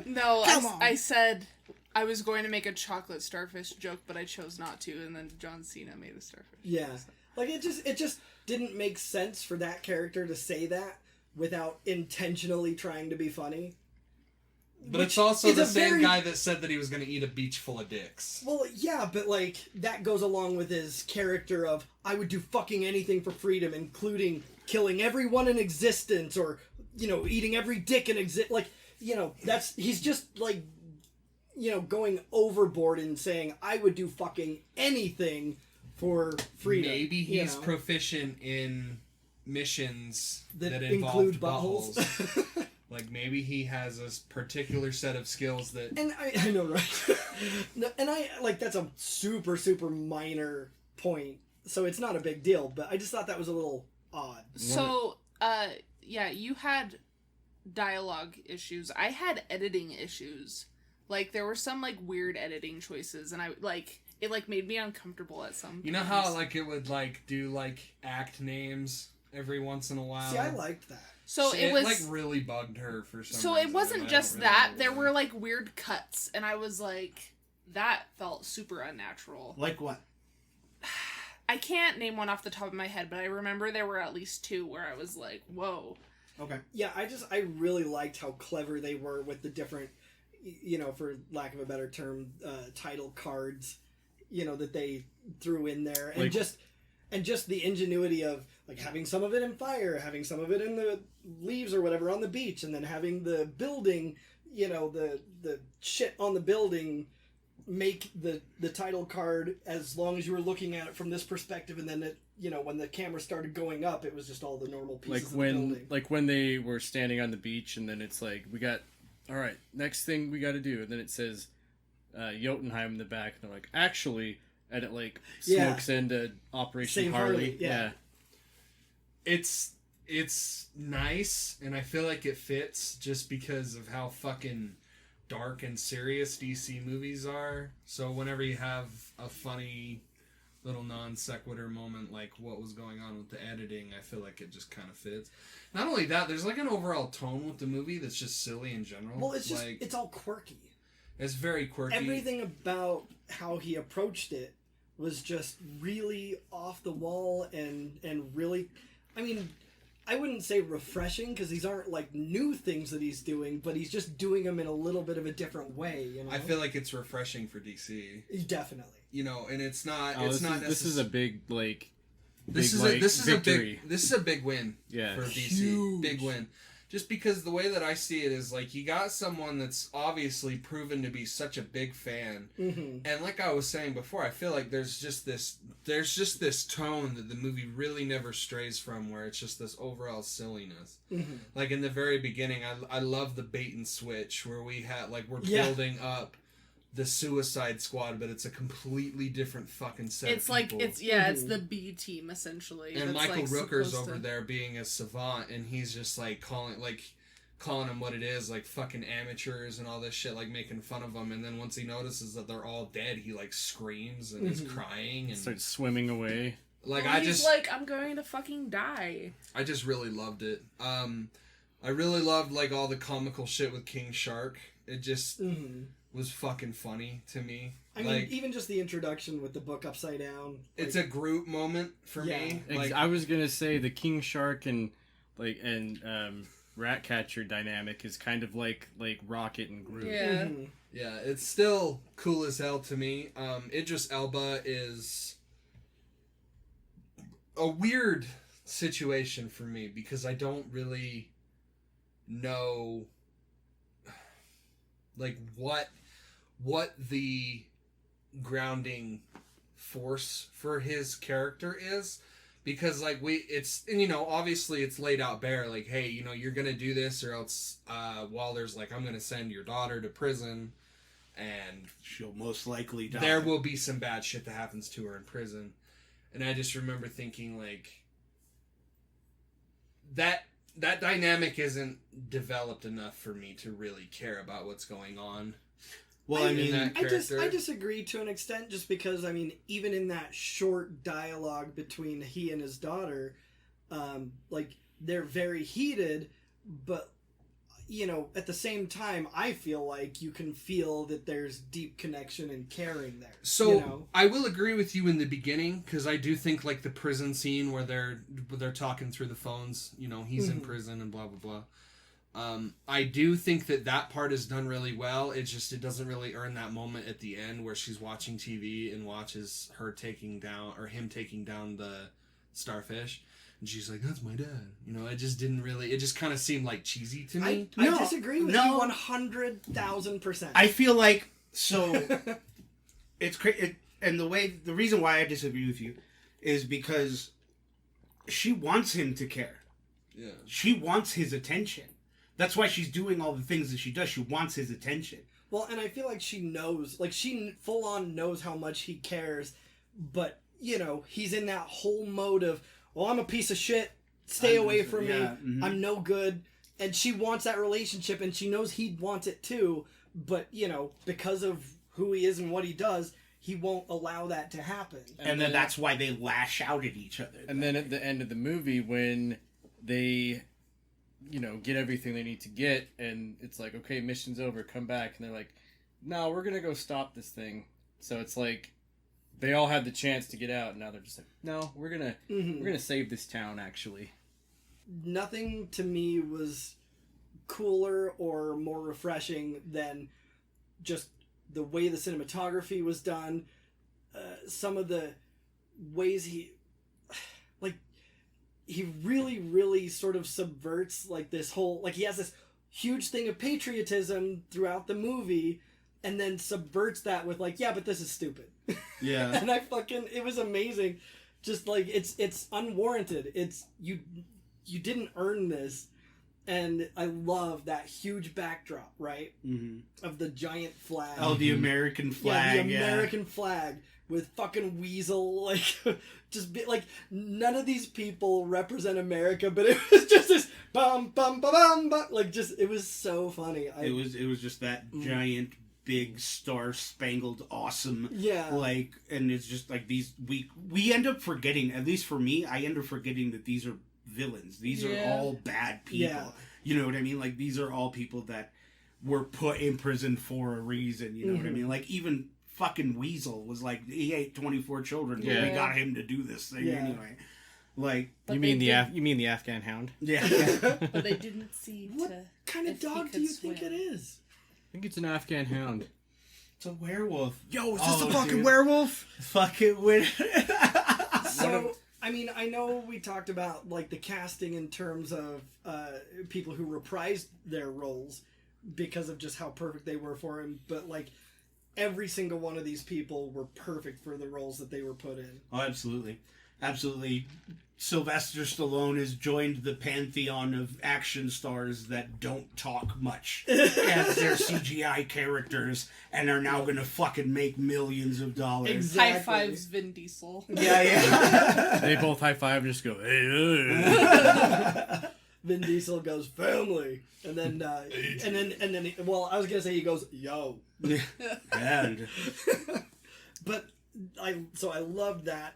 No, Come on. I said I was going to make a chocolate starfish joke, but I chose not to, and then John Cena made a starfish. yeah. Like, it just didn't make sense for that character to say that without intentionally trying to be funny. But Which it's also is the a same very- guy that said that he was going to eat a beach full of dicks. Well, yeah, but, like, that goes along with his character of, I would do fucking anything for freedom, including killing everyone in existence, or, eating every dick in exist. Like, he's just, like, going overboard and saying, I would do fucking anything for freedom. Maybe he's you know? proficient in missions that involve include buttholes. Like maybe he has a particular set of skills that. And I know, right? No, and I like that's a super minor point, so it's not a big deal. But I just thought that was a little odd. So, yeah, you had dialogue issues. I had editing issues. Like there were some like weird editing choices, and it made me uncomfortable at some. You know how like it would like do like act names every once in a while. See, I liked that. So it was like really bugged her for some So reason. it wasn't just that. There were like weird cuts, and I was like, that felt super unnatural. Like what? I can't name one off the top of my head, but I remember there were at least two where I was like, whoa. Okay. Yeah, I really liked how clever they were with the different, you know, for lack of a better term, title cards, you know, that they threw in there, and Like, just the ingenuity of like having some of it in fire, having some of it in the leaves or whatever on the beach, and then having the building, you know, the shit on the building make the title card as long as you were looking at it from this perspective, and then it, you know, when the camera started going up, it was just all the normal pieces of the building. Like when they were standing on the beach, and then it's like, we got, all right, next thing we got to do, and then it says Jotunheim in the back, and they're like, actually, and it like smokes into Operation Save Harley. Harley, yeah. It's nice, and I feel like it fits just because of how fucking dark and serious DC movies are. So whenever you have a funny little non sequitur moment like what was going on with the editing, I feel like it just kind of fits. Not only that, there's like an overall tone with the movie that's just silly in general. Well, it's just like, it's all quirky. It's very quirky. Everything about how he approached it was just really off the wall and really, I mean, I wouldn't say refreshing because these aren't like new things that he's doing, but he's just doing them in a little bit of a different way. You know, I feel like it's refreshing for DC. Definitely. You know, and it's not. This is a big like. This is victory. a big win. Yeah. For DC, Huge. big win. Just because the way that I see it is like you got someone that's obviously proven to be such a big fan, and like I was saying before, I feel like there's just this tone that the movie really never strays from, where it's just this overall silliness. Like in the very beginning, I love the bait and switch where we had like we're building up the Suicide Squad, but it's a completely different fucking set It's of like people. it's the B team essentially. And that's, Michael like, Rooker's supposed over to... there being a savant, and he's just like calling them what it is, like fucking amateurs and all this shit, like making fun of them. And then once he notices that they're all dead, he like screams and is crying and Starts swimming away. like he's like, I'm going to fucking die. I just really loved it. I really loved like all the comical shit with King Shark. It just was fucking funny to me. I mean, even just the introduction with the book upside down. It's a Groot moment for me. Like I was gonna say the King Shark and Ratcatcher dynamic is kind of like Rocket and Groot. Yeah. Yeah, it's still cool as hell to me. Idris Elba is a weird situation for me because I don't really know like what the grounding force for his character is, because like obviously it's laid out bare, like, hey, you know, you're gonna do this or else Waller's like, I'm gonna send your daughter to prison and She'll most likely die. there will be some bad shit that happens to her in prison. And I just remember thinking like that dynamic isn't developed enough for me to really care about what's going on. Well, I mean, I disagree to an extent, just because, I mean, even in that short dialogue between he and his daughter, like, they're very heated, but, you know, at the same time, I feel like you can feel that there's deep connection and caring there. So, you know? I will agree with you in the beginning, because I do think, like, the prison scene where they're talking through the phones, you know, he's in prison and blah, blah, blah. I do think that part is done really well. It's just, it doesn't really earn that moment at the end where she's watching TV and watches him taking down the starfish. And she's like, that's my dad. You know, it just didn't really, it just kind of seemed like cheesy to me. I disagree with you 100,000%. I feel like, so, it's crazy. And the reason why I disagree with you is because she wants him to care. Yeah. She wants his attention. That's why she's doing all the things that she does. She wants his attention. Well, and I feel like she knows, like, she full on knows how much he cares, but, you know, he's in that whole mode of, well, I'm a piece of shit, stay away from me, mm-hmm. I'm no good, and she wants that relationship, and she knows he wants it too, but, you know, because of who he is and what he does, he won't allow that to happen. And then that's why they lash out at each other. And then at the end of the movie, when they, you know, get everything they need to get, and it's like, okay, mission's over, come back, and they're like, no, we're gonna go stop this thing. So it's like, they all had the chance to get out, and now they're just like, no, we're gonna save this town, actually. Nothing to me was cooler or more refreshing than just the way the cinematography was done, some of the ways he really, really sort of subverts, like, this whole, like, he has this huge thing of patriotism throughout the movie, and then subverts that with, like, yeah, but this is stupid. Yeah. And it was amazing. Just, like, it's unwarranted. You didn't earn this. And I love that huge backdrop, right? Mm-hmm. Of the giant flag. Oh, the American flag. Yeah, the American flag with fucking Weasel, like, like, none of these people represent America, but it was just this bum bum bum bum, bum, like, just, it was so funny. It was just that giant, big, star-spangled, awesome, yeah, like, and it's just like these, we end up forgetting, at least for me, I end up forgetting that these are villains. These are all bad people. Yeah. You know what I mean? Like, these are all people that were put in prison for a reason. You know what I mean? Like, even fucking Weasel was like, he ate 24 children. Yeah. We got him to do this thing anyway. Like, But you mean the Afghan Hound? yeah. But they didn't see What to kind of if he dog could do you think swim. it is? I think it's an Afghan Hound. It's a werewolf. Yo, is this a fucking werewolf? Fucking win. So, I mean, I know we talked about, like, the casting in terms of people who reprised their roles because of just how perfect they were for him, but, like, every single one of these people were perfect for the roles that they were put in. Oh, absolutely. Absolutely. Sylvester Stallone has joined the pantheon of action stars that don't talk much as their CGI characters and are now going to fucking make millions of dollars. Exactly. High fives Vin Diesel. Yeah. They both high five and just go, hey. Vin Diesel goes, family, and then well, I was gonna say he goes, yo. And But I loved that.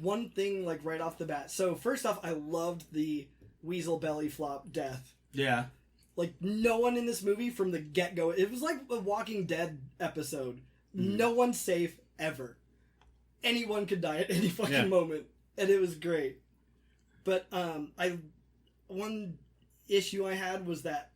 One thing, like, right off the bat. So first off, I loved the Weasel belly flop death. yeah. Like, no one in this movie from the get-go, it was like a Walking Dead episode. No one's safe ever. Anyone could die at any fucking moment, and it was great. But one issue I had was that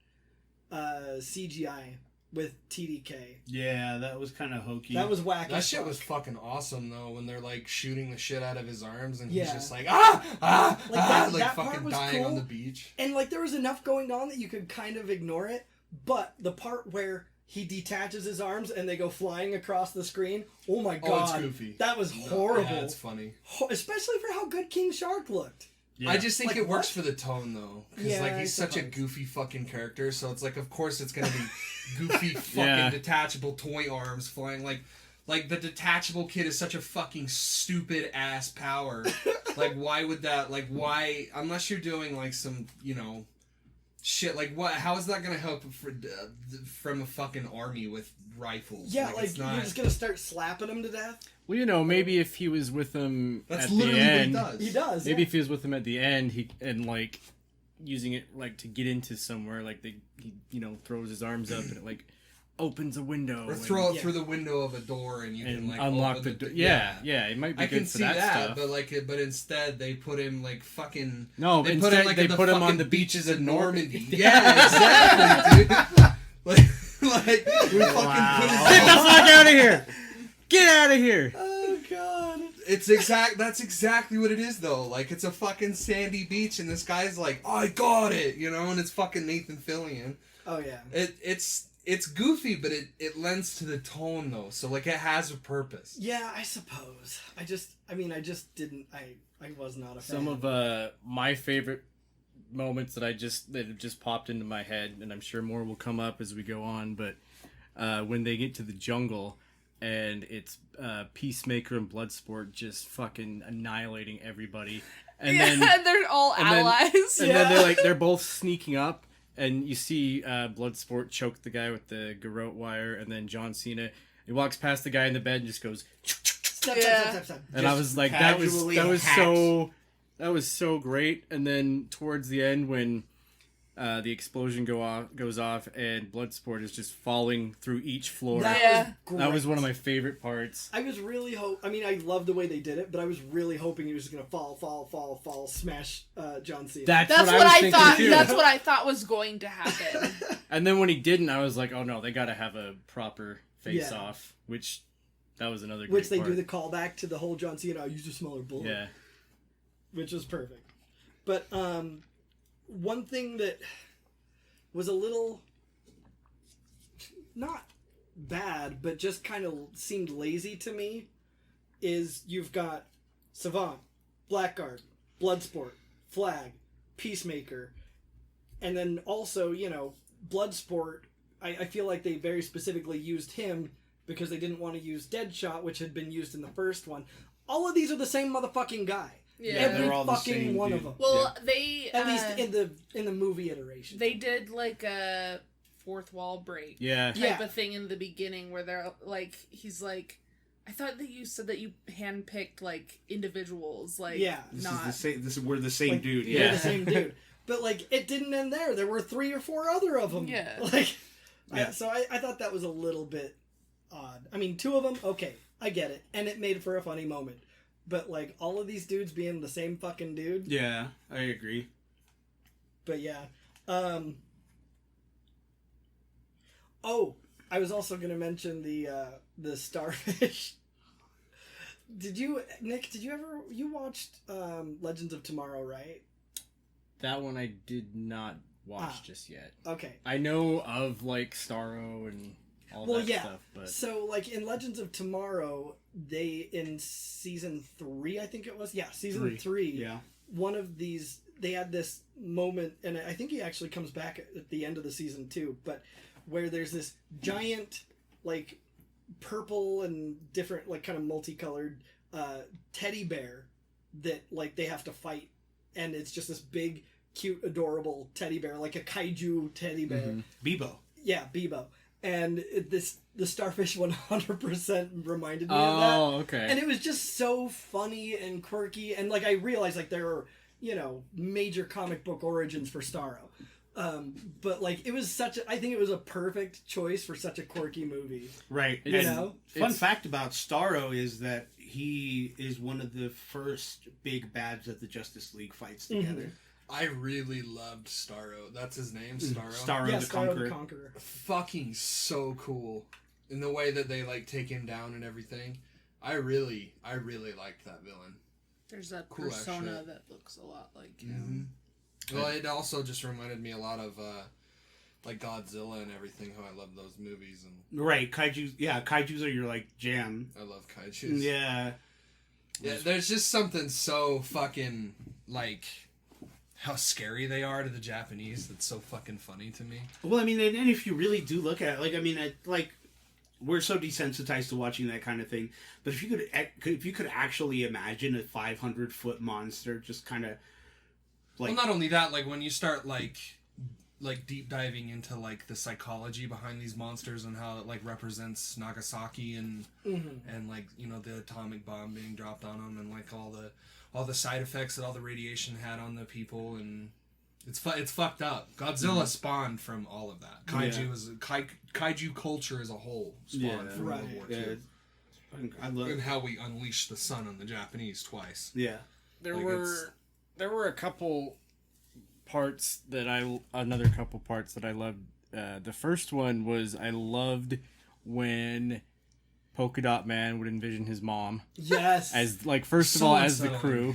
CGI with TDK. Yeah, that was kind of hokey. That was wacky. That shit was fucking awesome though, when they're like shooting the shit out of his arms and Yeah. he's just like Like, like that part fucking was dying on cool. the beach. And, like, there was enough going on that you could kind of ignore it, but the part where he detaches his arms and they go flying across the screen, oh my god. Oh, it's goofy. That was horrible. Yeah, it's funny. Especially for how good King Shark looked. Yeah. I just think Like, it works what? for the tone though, because Yeah, like I he's such a suppose. goofy fucking character, so it's like of course it's gonna be goofy fucking Yeah. detachable toy arms flying like the detachable kid is such a fucking stupid ass power. Like why would that why unless you're doing like some shit like what how is that gonna help from a fucking army with rifles? Yeah, it's you're just gonna start slapping him to death. Well, maybe if he was with them That's at the literally end, what he does. He does. maybe yeah. if he was with them at the end, like using it like to get into somewhere, like he throws his arms up and it like opens a window, Or and, throw it through the window of a door and you and can like unlock open the door. Yeah, it might be I good can for see that, that, stuff. but instead they put him like fucking. No, they instead put him they in put the him on fucking the beaches of Normandy. Yeah. Yeah, exactly, dude. like we fucking Wow. put his. Get the fuck out of here! Get out of here! Oh god. That's exactly what it is though. Like it's a fucking sandy beach and this guy's like, I got it, and it's fucking Nathan Fillion. Oh yeah. It's it's goofy, but it lends to the tone though. So like it has a purpose. Yeah, I suppose. I just didn't. I was not a fan. Some of my favorite moments that have just popped into my head, and I'm sure more will come up as we go on. But when they get to the jungle, and it's Peacemaker and Bloodsport just fucking annihilating everybody, and then they're all allies. then they're both sneaking up. And you see Bloodsport choke the guy with the garrote wire, and then John Cena, he walks past the guy in the bed and just goes, Step. and I was like, that was so great. And then towards the end, when the explosion goes off, and Bloodsport is just falling through each floor. That was one of my favorite parts. I was really I love the way they did it, but I was really hoping he was just gonna fall, smash John Cena. That's what I thought. That's what I thought was going to happen. And then when he didn't, I was like, oh no, they got to have a proper face-off, which that was another great Which they part. do the callback to the whole John Cena, I used a smaller bullet. Yeah. Which was perfect. But one thing that was a little not bad, but just kind of seemed lazy to me is you've got Savant, Blackguard, Bloodsport, Flag, Peacemaker, and then also, Bloodsport, I feel like they very specifically used him because they didn't want to use Deadshot, which had been used in the first one. All of these are the same motherfucking guy. Yeah, Every they're all the fucking same one dude. of them. Well, they At least in the movie iteration. they did like a fourth wall break Yeah. type of thing in the beginning where they're like, he's like, I thought that you said that you handpicked like individuals, like not. We're the same dude. We're the same dude. But like, it didn't end there. There were 3 or 4 other of them. Yeah. Like, Yeah. So I thought that was a little bit odd. I mean, 2 of them, okay, I get it, and it made for a funny moment. But like, all of these dudes being the same fucking dude. Yeah, I agree. But yeah. Oh, I was also gonna mention the starfish. Nick, you watched Legends of Tomorrow, right? That one I did not watch just yet. Okay. I know of like Starro and all that stuff, but So like in Legends of Tomorrow, they in season 3, I think it was. Yeah, season 3. Yeah. One of these, they had this moment, and I think he actually comes back at the end of the season too, but where there's this giant, like, purple and different, like, kind of multicolored teddy bear that, like, they have to fight, and it's just this big, cute, adorable teddy bear, like a kaiju teddy bear. Mm-hmm. Bebo. Yeah, Bebo. And the starfish 100% reminded me of that. Oh, okay. And it was just so funny and quirky, and like I realized like there are, major comic book origins for Starro. But like it was I think it was a perfect choice for such a quirky movie. Right. Fun fact about Starro is that he is one of the first big bads that the Justice League fights together. Mm-hmm. I really loved Starro. That's his name, Starro. Starro the Starro Conqueror. the Conqueror. Fucking so cool. In the way that they like take him down and everything. I really liked that villain. There's that Cool as persona shit. that looks a lot like him. Mm-hmm. Well, it also just reminded me a lot of like Godzilla and everything. How I love those movies and Right, kaijus. Yeah, kaijus are your like jam. I love kaijus. Yeah. Yeah, there's just something so fucking like how scary they are to the Japanese. That's so fucking funny to me. Well, I mean, and if you really do look at it, like, I mean, we're so desensitized to watching that kind of thing. But if you could actually imagine a 500-foot monster just kind of like, well, not only that, like when you start like deep diving into like the psychology behind these monsters and how it like represents Nagasaki and and like the atomic bomb being dropped on them and like all the side effects that all the radiation had on the people, and it's fucked up. Godzilla spawned from all of that. Kaiju culture as a whole spawned from World War II. I love And how we unleashed the sun on the Japanese twice. Yeah. there like were a couple parts that I loved. The first one was I loved when Polka Dot Man would envision his mom Yes. as like first of So all as the unsettling. crew,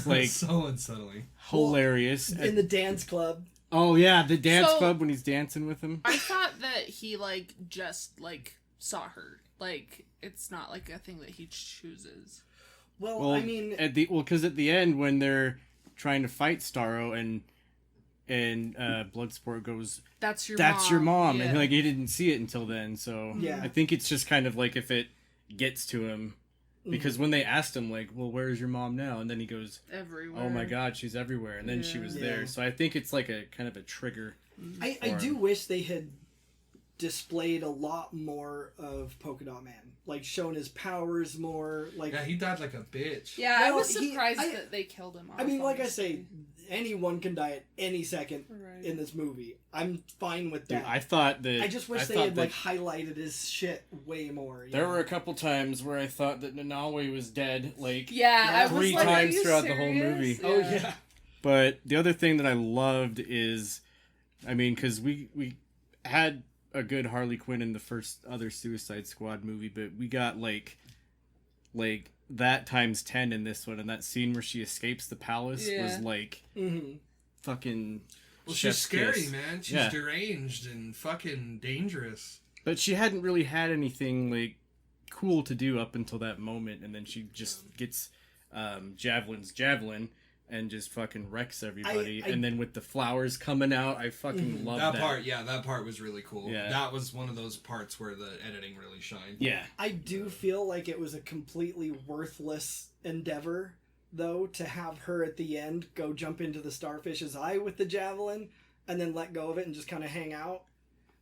like so unsettling. hilarious. in the dance club. Oh yeah, the dance So- club when he's dancing with him. I thought that he like just like saw her. Like it's not like a thing that he chooses. Well, Well, I mean, because at the end when they're trying to fight Starro and Bloodsport goes, That's your "That's mom. your mom," Yeah. and like he didn't see it until then. So Yeah. I think it's just kind of like if it gets to him, because when they asked him like, "Well, where's your mom now?" and then he goes, Everywhere. "Oh my God, she's everywhere," and then she was Yeah. there. So I think it's like a kind of a trigger. I do wish they had displayed a lot more of Polka Dot Man, like shown his powers more. Like, Yeah, he died like a bitch. Yeah, I Well, was surprised I- that they killed him off. I mean, like I honestly. say, anyone can die at any second Right. in this movie. I'm fine with Dude, that. I thought that I just wish they thought had that like highlighted his shit way more. you there know? were a couple times where I thought that Nanawe was dead, like Yeah, I was 3 like, are times you throughout the whole serious? movie. Oh yeah. But the other thing that I loved is, I mean, because we had a good Harley Quinn in the first other Suicide Squad movie, but we got like that times 10 in this one, and that scene where she escapes the palace was Yeah. like Mm-hmm. fucking. Well, she's chef's scary, kiss. man. She's Yeah. deranged and fucking dangerous. But she hadn't really had anything like cool to do up until that moment, and then she just gets Javelin's javelin and just fucking wrecks everybody. I- and then with the flowers coming out, I fucking love That that. part, yeah, that part was really cool. Yeah. That was one of those parts where the editing really shined. Yeah. I do feel like it was a completely worthless endeavor, though, to have her at the end go jump into the starfish's eye with the javelin and then let go of it and just kind of hang out.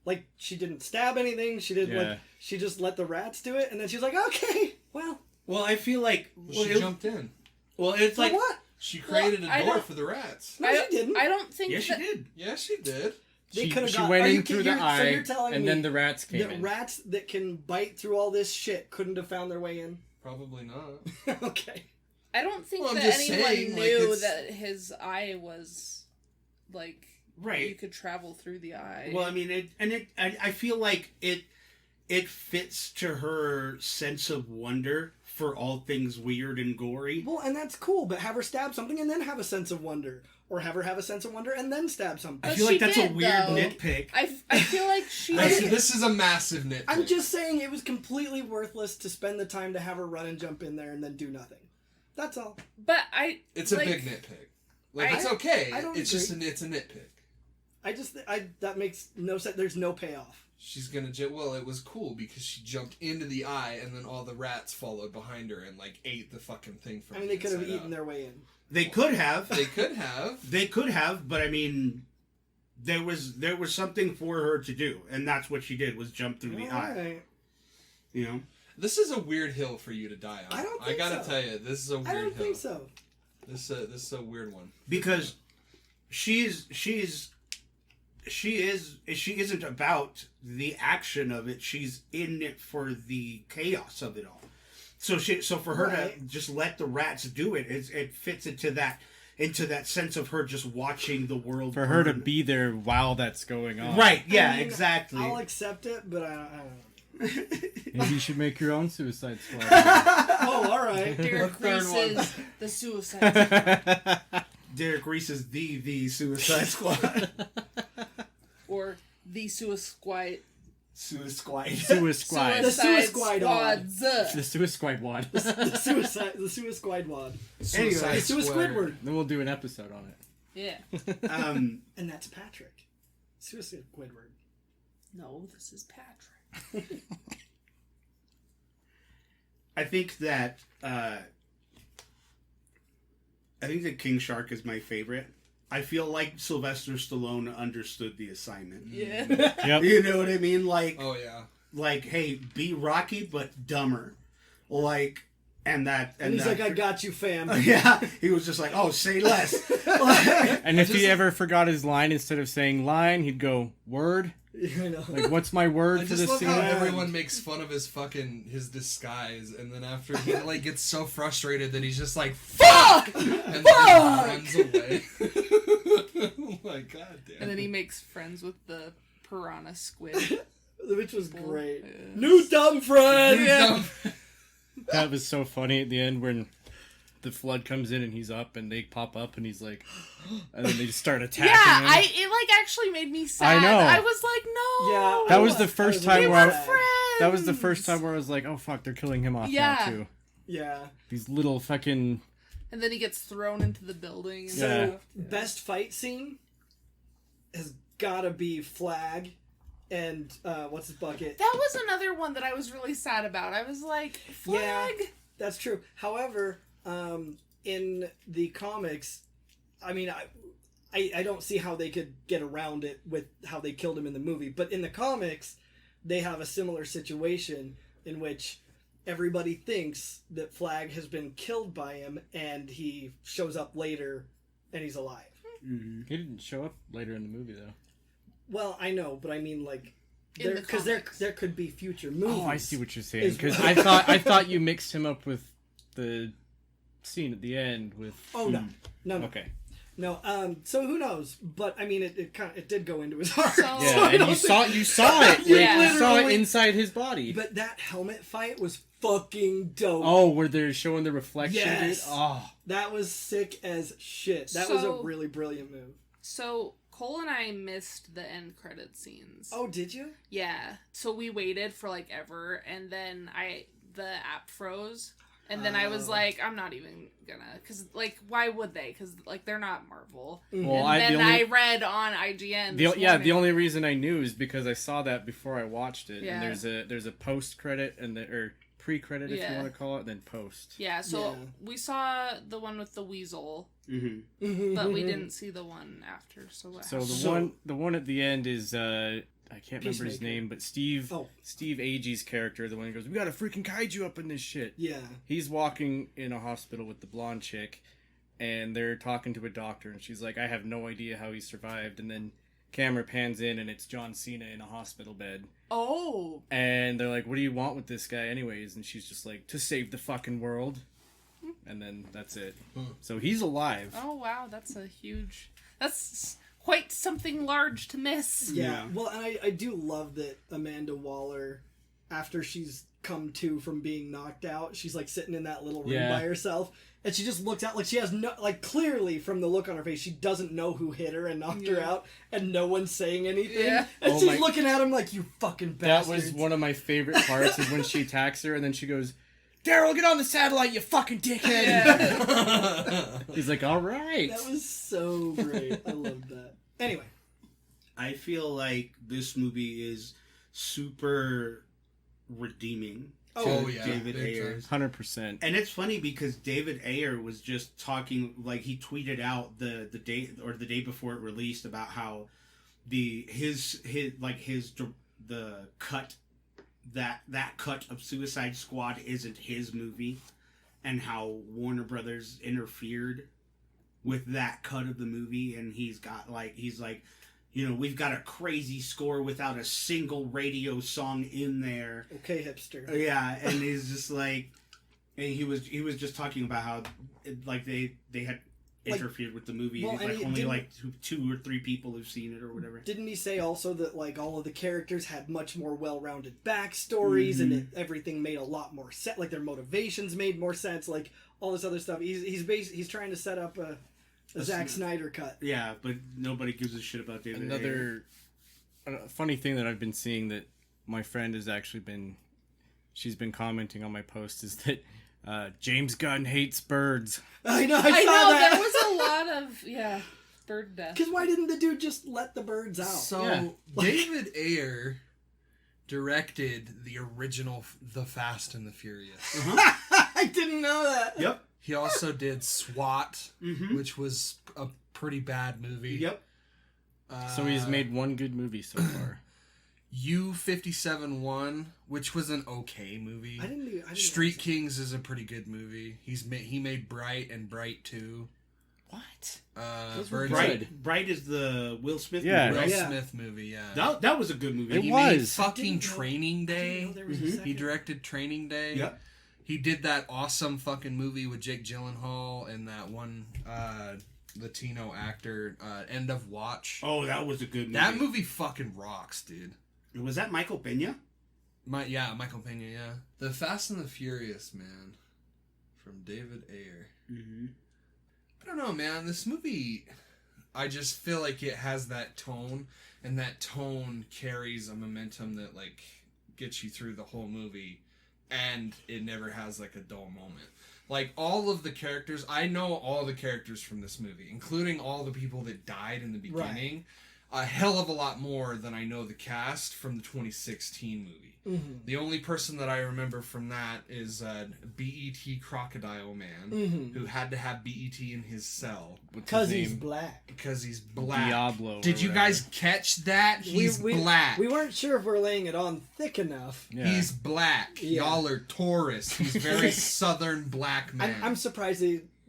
Like, she didn't stab anything. She did Yeah. like she just let the rats do it, and then she's like, "Okay, well, Well, I feel like She jumped in. it's for like what?" She created I a door don't- for the rats. No, she didn't. I don't think yes, she that... did. Yeah, she did. They She, could've she got- went are in you through kid- the so eye, you're telling and me then the rats came The in. rats that can bite through all this shit couldn't have found their way in. Probably not. Okay. I don't think Well, I'm that just anyone saying, like, knew it's- that his eye was like Right. you could travel through the eye. Well, I mean, I feel like it fits to her sense of wonder for all things weird and gory. Well, and that's cool, but have her stab something and then have a sense of wonder, or have her have a sense of wonder and then stab something. I But feel she like that's a did, weird though. nitpick. I feel like she This is a massive nitpick. I'm just saying it was completely worthless to spend the time to have her run and jump in there and then do nothing. That's all. but I It's a like, big nitpick. Like, I- it's okay. I don't It's agree. just it's a nitpick. That makes no sense. There's no payoff. She's gonna well, it was cool because she jumped into the eye and then all the rats followed behind her and like ate the fucking thing from I mean, the they could have inside eaten out. their way in. They could have. They could have. They could have, but I mean, there was something for her to do, and that's what she did, was jump through the eye. Alright. You know? This is a weird hill for you to die on. I don't think gotta so. tell you, this is a weird I don't hill. think so. This is a weird one. Because she isn't about the action of it. She's in it for the chaos of it all. So for her to Right. just let the rats do it, it fits into that sense of her just watching the world For her to burn. be there while that's going on. Right, yeah, I mean, exactly. I'll accept it, but I don't know. Maybe you should make your own Suicide Squad. Oh, all right. Derek third one. Reese's The Suicide Derek Reese is the Suicide Squad. or The Suicide Suicide. Suicide. The Suicide Suicide Squads. The Suicide one. The Suicide Wad. Suicide The Suicide Square. Squidward. Then we'll do an episode on it. Yeah. Um, And that's Patrick. Suicide Squidward. No, this is Patrick. I think that King Shark is my favorite. I feel like Sylvester Stallone understood the assignment. Yeah. Yep. You know what I mean? Like, Oh yeah. hey, be Rocky but dumber. Like, and He's that, like, I got you, fam. yeah, he was just like, oh, say less. And if he ever forgot his line, instead of saying line, he'd go word. I know. Like, what's my word I for just this love scene? how everyone makes fun of his disguise, and then after he like gets so frustrated that he's just like fuck, and then runs away. Oh my god, damn! And then he makes friends with the piranha squid. Which was great. Yeah. New dumb friend! Yeah. That was so funny at the end when the flood comes in and he's up and they pop up and he's like, and then they just start attacking Yeah, him. it like actually made me sad. I know. I was like, no. Yeah, That was the first time They where were I, friends. that was the first time where I was like, oh fuck, they're killing him off now too. Yeah. These little fucking. And then he gets thrown into the building. And So, stuff. best fight scene has gotta be Flag and, what's his bucket? That was another one that I was really sad about. I was like, Flag. Yeah, that's true. However, in the comics, I mean, I don't see how they could get around it with how they killed him in the movie. But in the comics, they have a similar situation in which everybody thinks that Flag has been killed by him, and he shows up later, and he's alive. Mm-hmm. He didn't show up later in the movie though. Well, I know, but I mean, like, In the because comics. there could be future movies. Oh, I see what you're saying. is- Because I thought you mixed him up with the scene at the end with. Oh no. Okay. No, so who knows? But I mean, it did go into his heart. So- Yeah, So I and don't you think- saw it. Like, Yeah. you saw it Literally. inside his body. But that helmet fight was fucking dope. Oh, where they're showing the reflection. Yes. Dude? Oh, That was sick as shit. That was a So- really brilliant move. So Cole and I missed the end credit scenes. Oh, did you? Yeah. So we waited for like ever, and then the app froze, and then I was Oh. like, I'm not even gonna, cause like why would they? Cause like they're not Marvel. well, And then I the read on IGN. only this morning. the only reason I knew is because I saw that before I watched it. Yeah. And there's a post credit and or pre credit if you Yeah. want to call it, and then post. Yeah. So Yeah. we saw the one with the weasel, Mm-hmm. but we didn't see the one after. So what? So happened? the one at the end is I can't remember his Peacemaker. name, but Steve Oh. Agee's character, the one who goes, "We got a freaking kaiju up in this shit." Yeah. He's walking in a hospital with the blonde chick, and they're talking to a doctor, and she's like, "I have no idea how he survived." And then camera pans in, and it's John Cena in a hospital bed, Oh. and they're like, "What do you want with this guy, anyways?" And she's just like, "To save the fucking world." And then that's it. So he's alive. Oh wow, that's quite something large to miss. Yeah. Yeah. Well, and I do love that Amanda Waller, after she's come to from being knocked out, she's like sitting in that little room Yeah. by herself, and she just looks out like she has no, like, clearly from the look on her face, she doesn't know who hit her and knocked her Yeah. out, and no one's saying anything. Yeah. And Oh she's my- looking at him like, you fucking That bastards. was one of my favorite parts is when she attacks her, and then she goes, "Daryl, get on the satellite, you fucking dickhead!" He's like, "All right." That was so great. I loved that. Anyway. I feel like this movie is super redeeming to Oh, yeah, David big time. Ayers. 100%. And it's funny because David Ayer was just talking, like he tweeted out the day before it released about how the cut that cut of Suicide Squad isn't his movie, and how Warner Brothers interfered with that cut of the movie, and he's like, you know, we've got a crazy score without a single radio song in there. Okay, hipster. Yeah, and he's just like, and he was just talking about how like they had Like, interfered with the movie. well, He's and like he only didn't- like two or three people have seen it or whatever. Didn't he say also that, like, all of the characters had much more well-rounded backstories, and Mm-hmm. everything made a lot more sense, like their motivations made more sense, like all this other stuff. He's trying to set up a Zack Snyder cut. Yeah, but nobody gives a shit about David Ayer. Another funny thing that I've been seeing that my friend has actually she's been commenting on my post is that James Gunn hates birds. I know, I I saw know that. there was a lot of bird death. Because why didn't the dude just let the birds out? So Yeah. David Ayer directed the original The Fast and the Furious. I didn't know that. Yep. He also did SWAT, Mm-hmm. which was a pretty bad movie. Yep. So he's made one good movie so far. U-57-1, which was an okay movie. I didn't Street watch Kings is a pretty good movie. He made Bright and Bright 2. What? Those were Bright. Bright is the Will Smith Yeah. movie, Will right? Yeah. Smith movie, yeah. That was a good movie. It He was. made that. fucking Training I didn't know Day. there was a Mhm. second. He directed Training Day. Yep. He did that awesome fucking movie with Jake Gyllenhaal and that one Latino actor, End of Watch. Oh, that was a good movie. That movie fucking rocks, dude. Was that Michael Pena? Michael Pena, yeah. The Fast and the Furious, man. from David Ayer. Mm-hmm. I don't know, man. This movie, I just feel like it has that tone, and that tone carries a momentum that, like, gets you through the whole movie, and it never has, like, a dull moment. Like, all of the characters, I know all the characters from this movie, including all the people that died in the beginning, a hell of a lot more than I know the cast from the 2016 movie. Mm-hmm. The only person that I remember from that is BET Crocodile Man, who had to have BET in his cell. Because he's black. Because he's black. Diablo. Did you guys catch that? He's black. We weren't sure if we're laying it on thick enough. Yeah. He's black. Yeah. Y'all are tourists. He's very southern black man. I'm surprised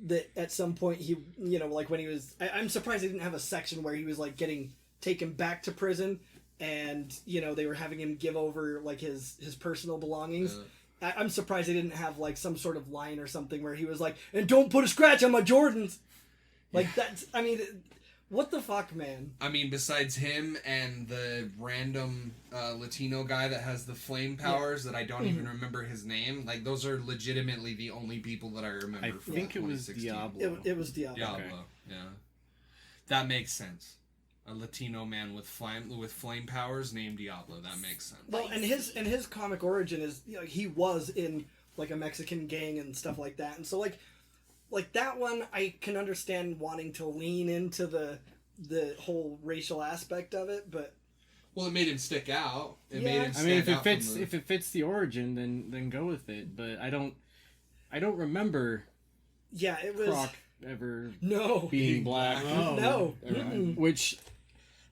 that at some point he, you know, like when he was... I'm surprised they didn't have a section where he was, like, getting taken back to prison and, you know, they were having him give over, like, his personal belongings. I'm surprised they didn't have, like, some sort of line or something where he was like, and don't put a scratch on my Jordans! Like, that's... I mean, what the fuck, man? I mean, besides him and the random Latino guy that has the flame powers that I don't even remember his name, like, those are legitimately the only people that I remember I from think it was 2016. Diablo. It was Diablo. Diablo, Okay. yeah. That makes sense. A Latino man with flame powers named Diablo. That makes sense. Well, and his comic origin is, you know, he was in, like, a Mexican gang and stuff like that, and so like that one I can understand wanting to lean into the whole racial aspect of it, but Well, it made him stick out. It Yeah. made him I stand mean, if it out fits, from the... if it fits the origin, then go with it. But I don't remember yeah, it was Croc ever no, being black. no, Which,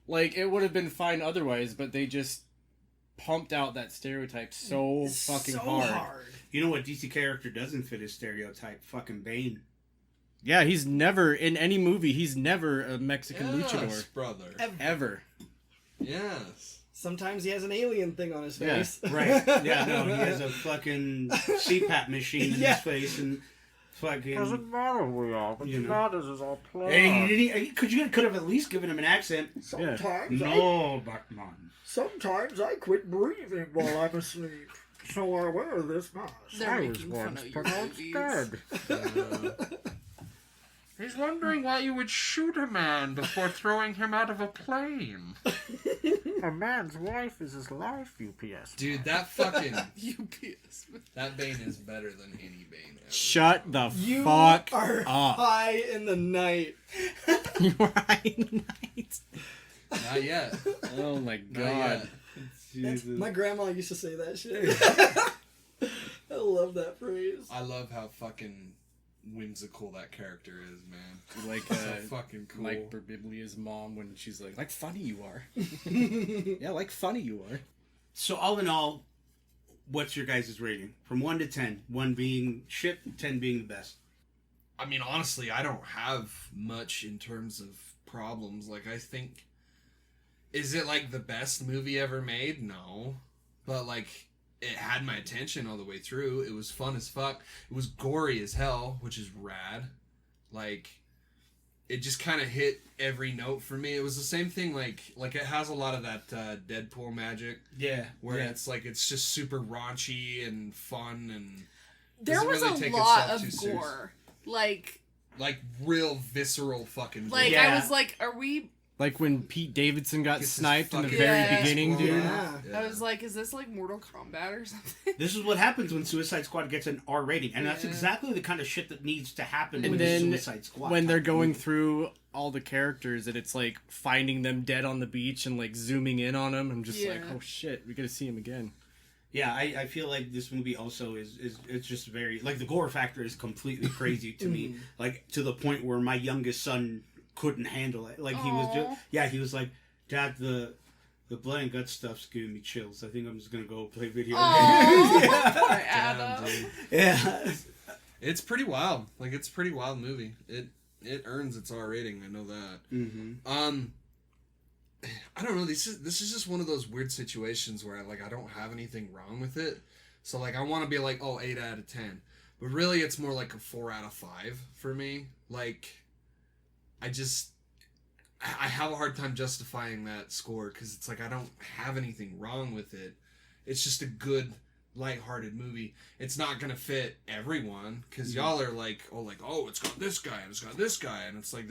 like, it would have been fine otherwise, but they just pumped out that stereotype so fucking so hard. You know what DC character doesn't fit his stereotype? Fucking Bane. Yeah, he's never in any movie. He's never a Mexican Yes, luchador brother. ever. Yes. Sometimes he has an alien thing on his Yeah, face. Right. Yeah, no, he has a fucking CPAP machine in Yeah. his face and fucking... matter we are. What You know. matters is our plan. And you could have at least given him an accent. Sometimes No, Batman. sometimes I quit breathing while I'm asleep, so I wear this mask. They're making fun of your movies. He's wondering why you would shoot a man before throwing him out of a plane. A man's wife is his life, UPS. Dude, that fucking... UPS. That Bane is better than any Bane ever. Shut the You fuck are up. high in the night. You were high in the night. Not yet. Oh my Not god. yet. My grandma used to say that shit. I love that phrase. I love how fucking whimsical that character is, man. Like So fucking cool. Mike Birbiglia's mom when she's like funny you are. Yeah, like funny you are. So all in all, what's your guys' rating? From 1 to 10. 1 being shit, 10 being the best. I mean, honestly, I don't have much in terms of problems. Like, I think... Is it, like, the best movie ever made? No. But, like, it had my attention all the way through. It was fun as fuck. It was gory as hell, which is rad. Like, it just kind of hit every note for me. It was the same thing, like it has a lot of that Deadpool magic. Yeah. Where it's, like, it's just super raunchy and fun and... There doesn't was really a take lot itself of too serious. gore. Like, real visceral fucking gore. I Yeah. was like, are we... Like when Pete Davidson got Gets his sniped in the fucking very face beginning, blown dude. off. Yeah. I was like, is this like Mortal Kombat or something? This is what happens when Suicide Squad gets an R rating. And that's Yeah. exactly the kind of shit that needs to happen And with then the Suicide Squad. when they're type going movie. through all the characters and it's like finding them dead on the beach and like zooming in on them, I'm just like, Yeah. oh shit, we gotta see him again. Yeah, I feel like this movie also is it's just very... Like, the gore factor is completely crazy to me. Like, to the point where my youngest son couldn't handle it. Like, he was just... Aw. Yeah, he was like, Dad, the blood and guts stuff's giving me chills. I think I'm just gonna go play video Aww. games. Poor Damn, Adam. dude. Yeah. It's pretty wild. Like, it's a pretty wild movie. It earns its R rating. I know that. Mm-hmm. I don't know. This is just one of those weird situations where I don't have anything wrong with it. So like I want to be like, oh, 8 out of 10, but really it's more like a 4 out of 5 for me. Like, I have a hard time justifying that score because it's like I don't have anything wrong with it. It's just a good lighthearted movie. It's not gonna fit everyone because y'all are like, oh, it's got this guy and it's got this guy, and it's like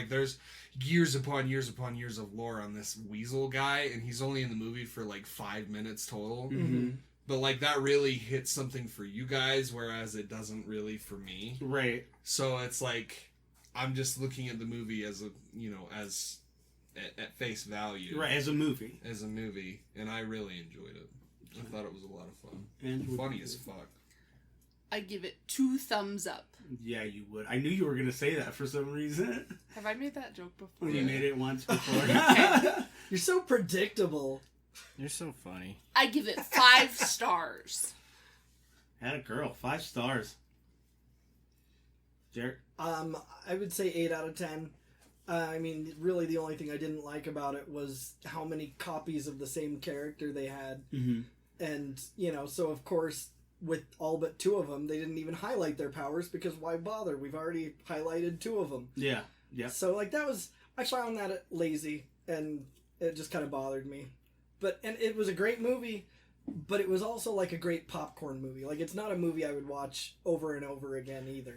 there's years upon years upon years of lore on this weasel guy, and he's only in the movie for like 5 minutes total. Mm-hmm. But like that really hits something for you guys, whereas it doesn't really for me. Right. So it's like I'm just looking at the movie as as at face value. Right, as a movie. As a movie, and I really enjoyed it. I thought it was a lot of fun. And funny as fuck. I give it 2 thumbs up. Yeah, you would. I knew you were going to say that for some reason. Have I made that joke before? You made it once before. You're so predictable. You're so funny. I give it 5 stars. Had a girl. 5 stars. Jared? I would say 8 out of 10. I mean, really the only thing I didn't like about it was how many copies of the same character they had. Mm-hmm. And, so of course, with all but 2 of them, they didn't even highlight their powers because why bother? We've already highlighted 2 of them. Yeah. Yeah. So, I found that lazy, and it just kind of bothered me. And it was a great movie, but it was also like a great popcorn movie. Like, it's not a movie I would watch over and over again either,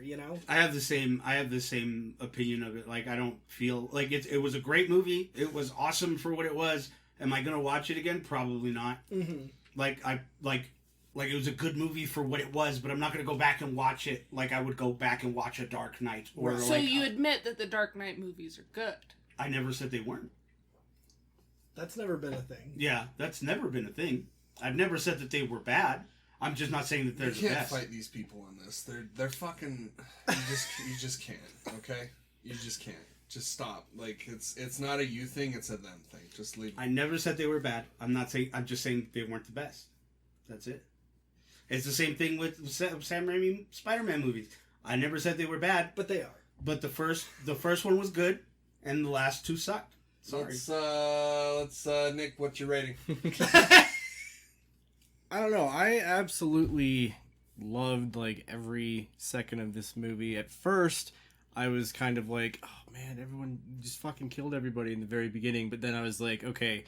I have the same opinion of it. Like, I don't feel like it was a great movie. It was awesome for what it was. Am I going to watch it again? Probably not. Mm-hmm. Like it was a good movie for what it was, but I'm not going to go back and watch it like I would go back and watch a Dark Knight. So you admit that the Dark Knight movies are good? I never said they weren't. That's never been a thing. Yeah, that's never been a thing. I've never said that they were bad. I'm just not saying that they're the best. You can't fight these people on this. They're fucking. You just can't. Okay, you just can't. Just stop. Like it's not a you thing. It's a them thing. Just leave. I never said they were bad. I'm just saying they weren't the best. That's it. It's the same thing with Sam Raimi Spider-Man movies. I never said they were bad, But they are. but the first one was good, and the last 2 sucked. Sorry. Let's Nick, what's your rating? I don't know. I absolutely loved like every second of this movie. At first, I was kind of like, oh man, everyone just fucking killed everybody in the very beginning. But then I was like, okay,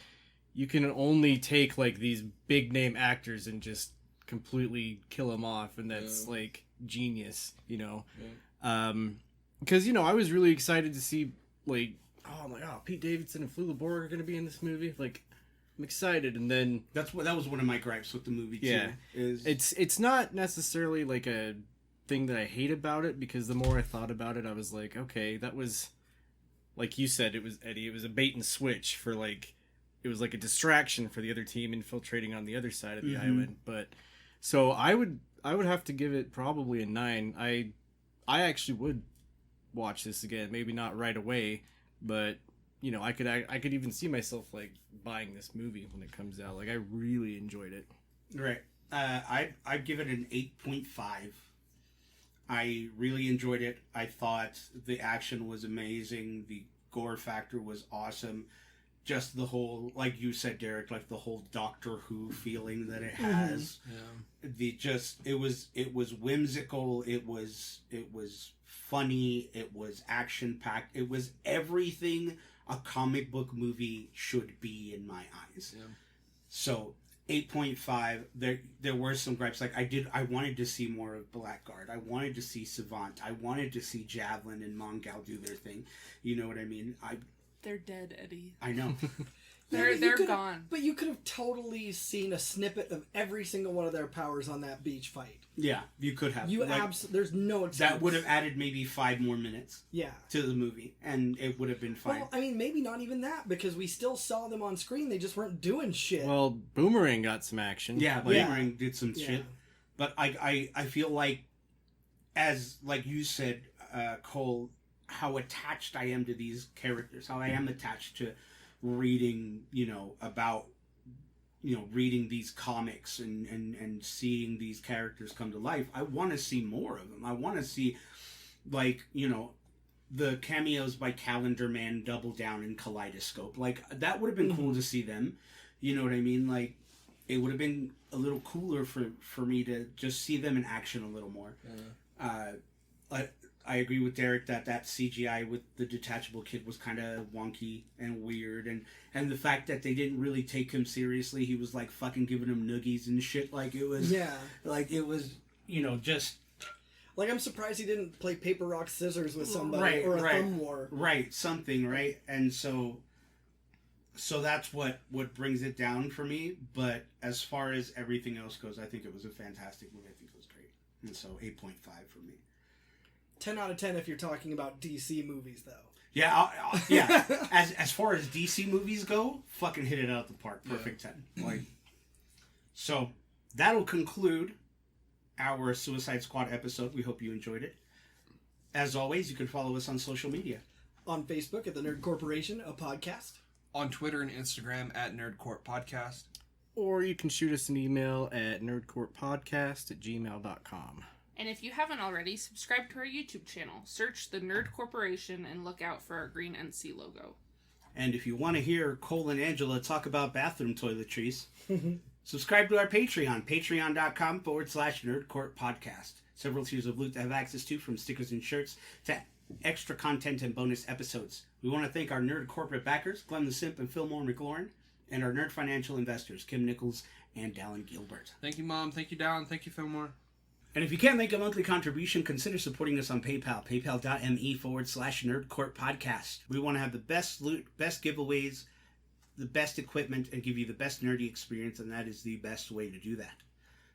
you can only take like these big name actors and just completely kill them off, and that's like genius, because I was really excited to see like, I'm like, Pete Davidson and Flula Borg are gonna be in this movie. Like, I'm excited, and then that was one of my gripes with the movie too. Yeah, it's not necessarily like a thing that I hate about it, because the more I thought about it, I was like, okay, that was, like you said, it was Eddie. It was a bait and switch for like, it was like a distraction for the other team infiltrating on the other side of the island. But so I would have to give it probably a 9. I actually would watch this again, maybe not right away, but I could even see myself like buying this movie when it comes out. Like, I really enjoyed it. Right. I'd give it an 8.5. I really enjoyed it. I thought the action was amazing. The gore factor was awesome. Just the whole, like you said, Derek, like the whole Doctor Who feeling that it has. Yeah. It was whimsical. It was funny. It was action packed. It was everything a comic book movie should be in my eyes. Yeah. So 8.5. There were some gripes. Like I wanted to see more of Blackguard. I wanted to see Savant. I wanted to see Javelin and Mongal do their thing. You know what I mean? They're dead, Eddie. I know. They're gone. But you could have totally seen a snippet of every single one of their powers on that beach fight. Yeah, you could have. There's no excuse. That would have added maybe 5 more minutes. Yeah. To the movie, and it would have been fine. Well, I mean, maybe not even that, because we still saw them on screen. They just weren't doing shit. Well, Boomerang got some action. Yeah, Boomerang did some shit. But I feel like, as like you said, Cole, how attached I am to these characters, how I am attached to reading, about, reading these comics and seeing these characters come to life. I want to see more of them. I want to see, like, the cameos by Calendar Man, Double Down, and Kaleidoscope. Like, that would have been cool to see them. You know what I mean? Like, it would have been a little cooler for me to just see them in action a little more. I agree with Derek that CGI with the detachable kid was kind of wonky and weird, and the fact that they didn't really take him seriously. He was like fucking giving him noogies and shit. Like it was, just. Like, I'm surprised he didn't play paper, rock, scissors with somebody, Right, or a right. thumb war. Right, something, right? And so that's what brings it down for me. But as far as everything else goes, I think it was a fantastic movie. I think it was great. And so 8.5 for me. 10 out of 10 if you're talking about DC movies, though. Yeah, yeah. As far as DC movies go, fucking hit it out of the park. Perfect 10. Like, so that'll conclude our Suicide Squad episode. We hope you enjoyed it. As always, you can follow us on social media. On Facebook at the Nerd Corporation, a podcast. On Twitter and Instagram at Nerdcourt Podcast. Or you can shoot us an email at nerdcourtpodcast@gmail.com. And if you haven't already, subscribe to our YouTube channel. Search the Nerd Corporation and look out for our green NC logo. And if you want to hear Cole and Angela talk about bathroom toiletries, subscribe to our Patreon, patreon.com/nerdcourtpodcast. Several tiers of loot to have access to, from stickers and shirts to extra content and bonus episodes. We want to thank our nerd corporate backers, Glenn the Simp and Fillmore McLaurin, and our nerd financial investors, Kim Nichols and Dallin Gilbert. Thank you, Mom. Thank you, Dallin. Thank you, Fillmore. And if you can't make a monthly contribution, consider supporting us on PayPal, paypal.me/nerdcourtpodcast. We want to have the best loot, best giveaways, the best equipment, and give you the best nerdy experience, and that is the best way to do that.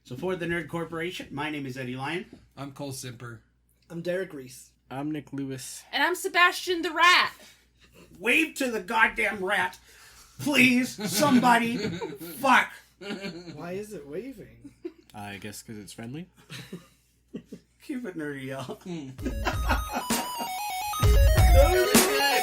So for the Nerd Corporation, my name is Eddie Lyon. I'm Cole Simper. I'm Derek Reese. I'm Nick Lewis. And I'm Sebastian the Rat. Wave to the goddamn rat. Please, somebody. Fuck. Why is it waving? I guess because it's friendly. Keep it nerdy, y'all. That was great.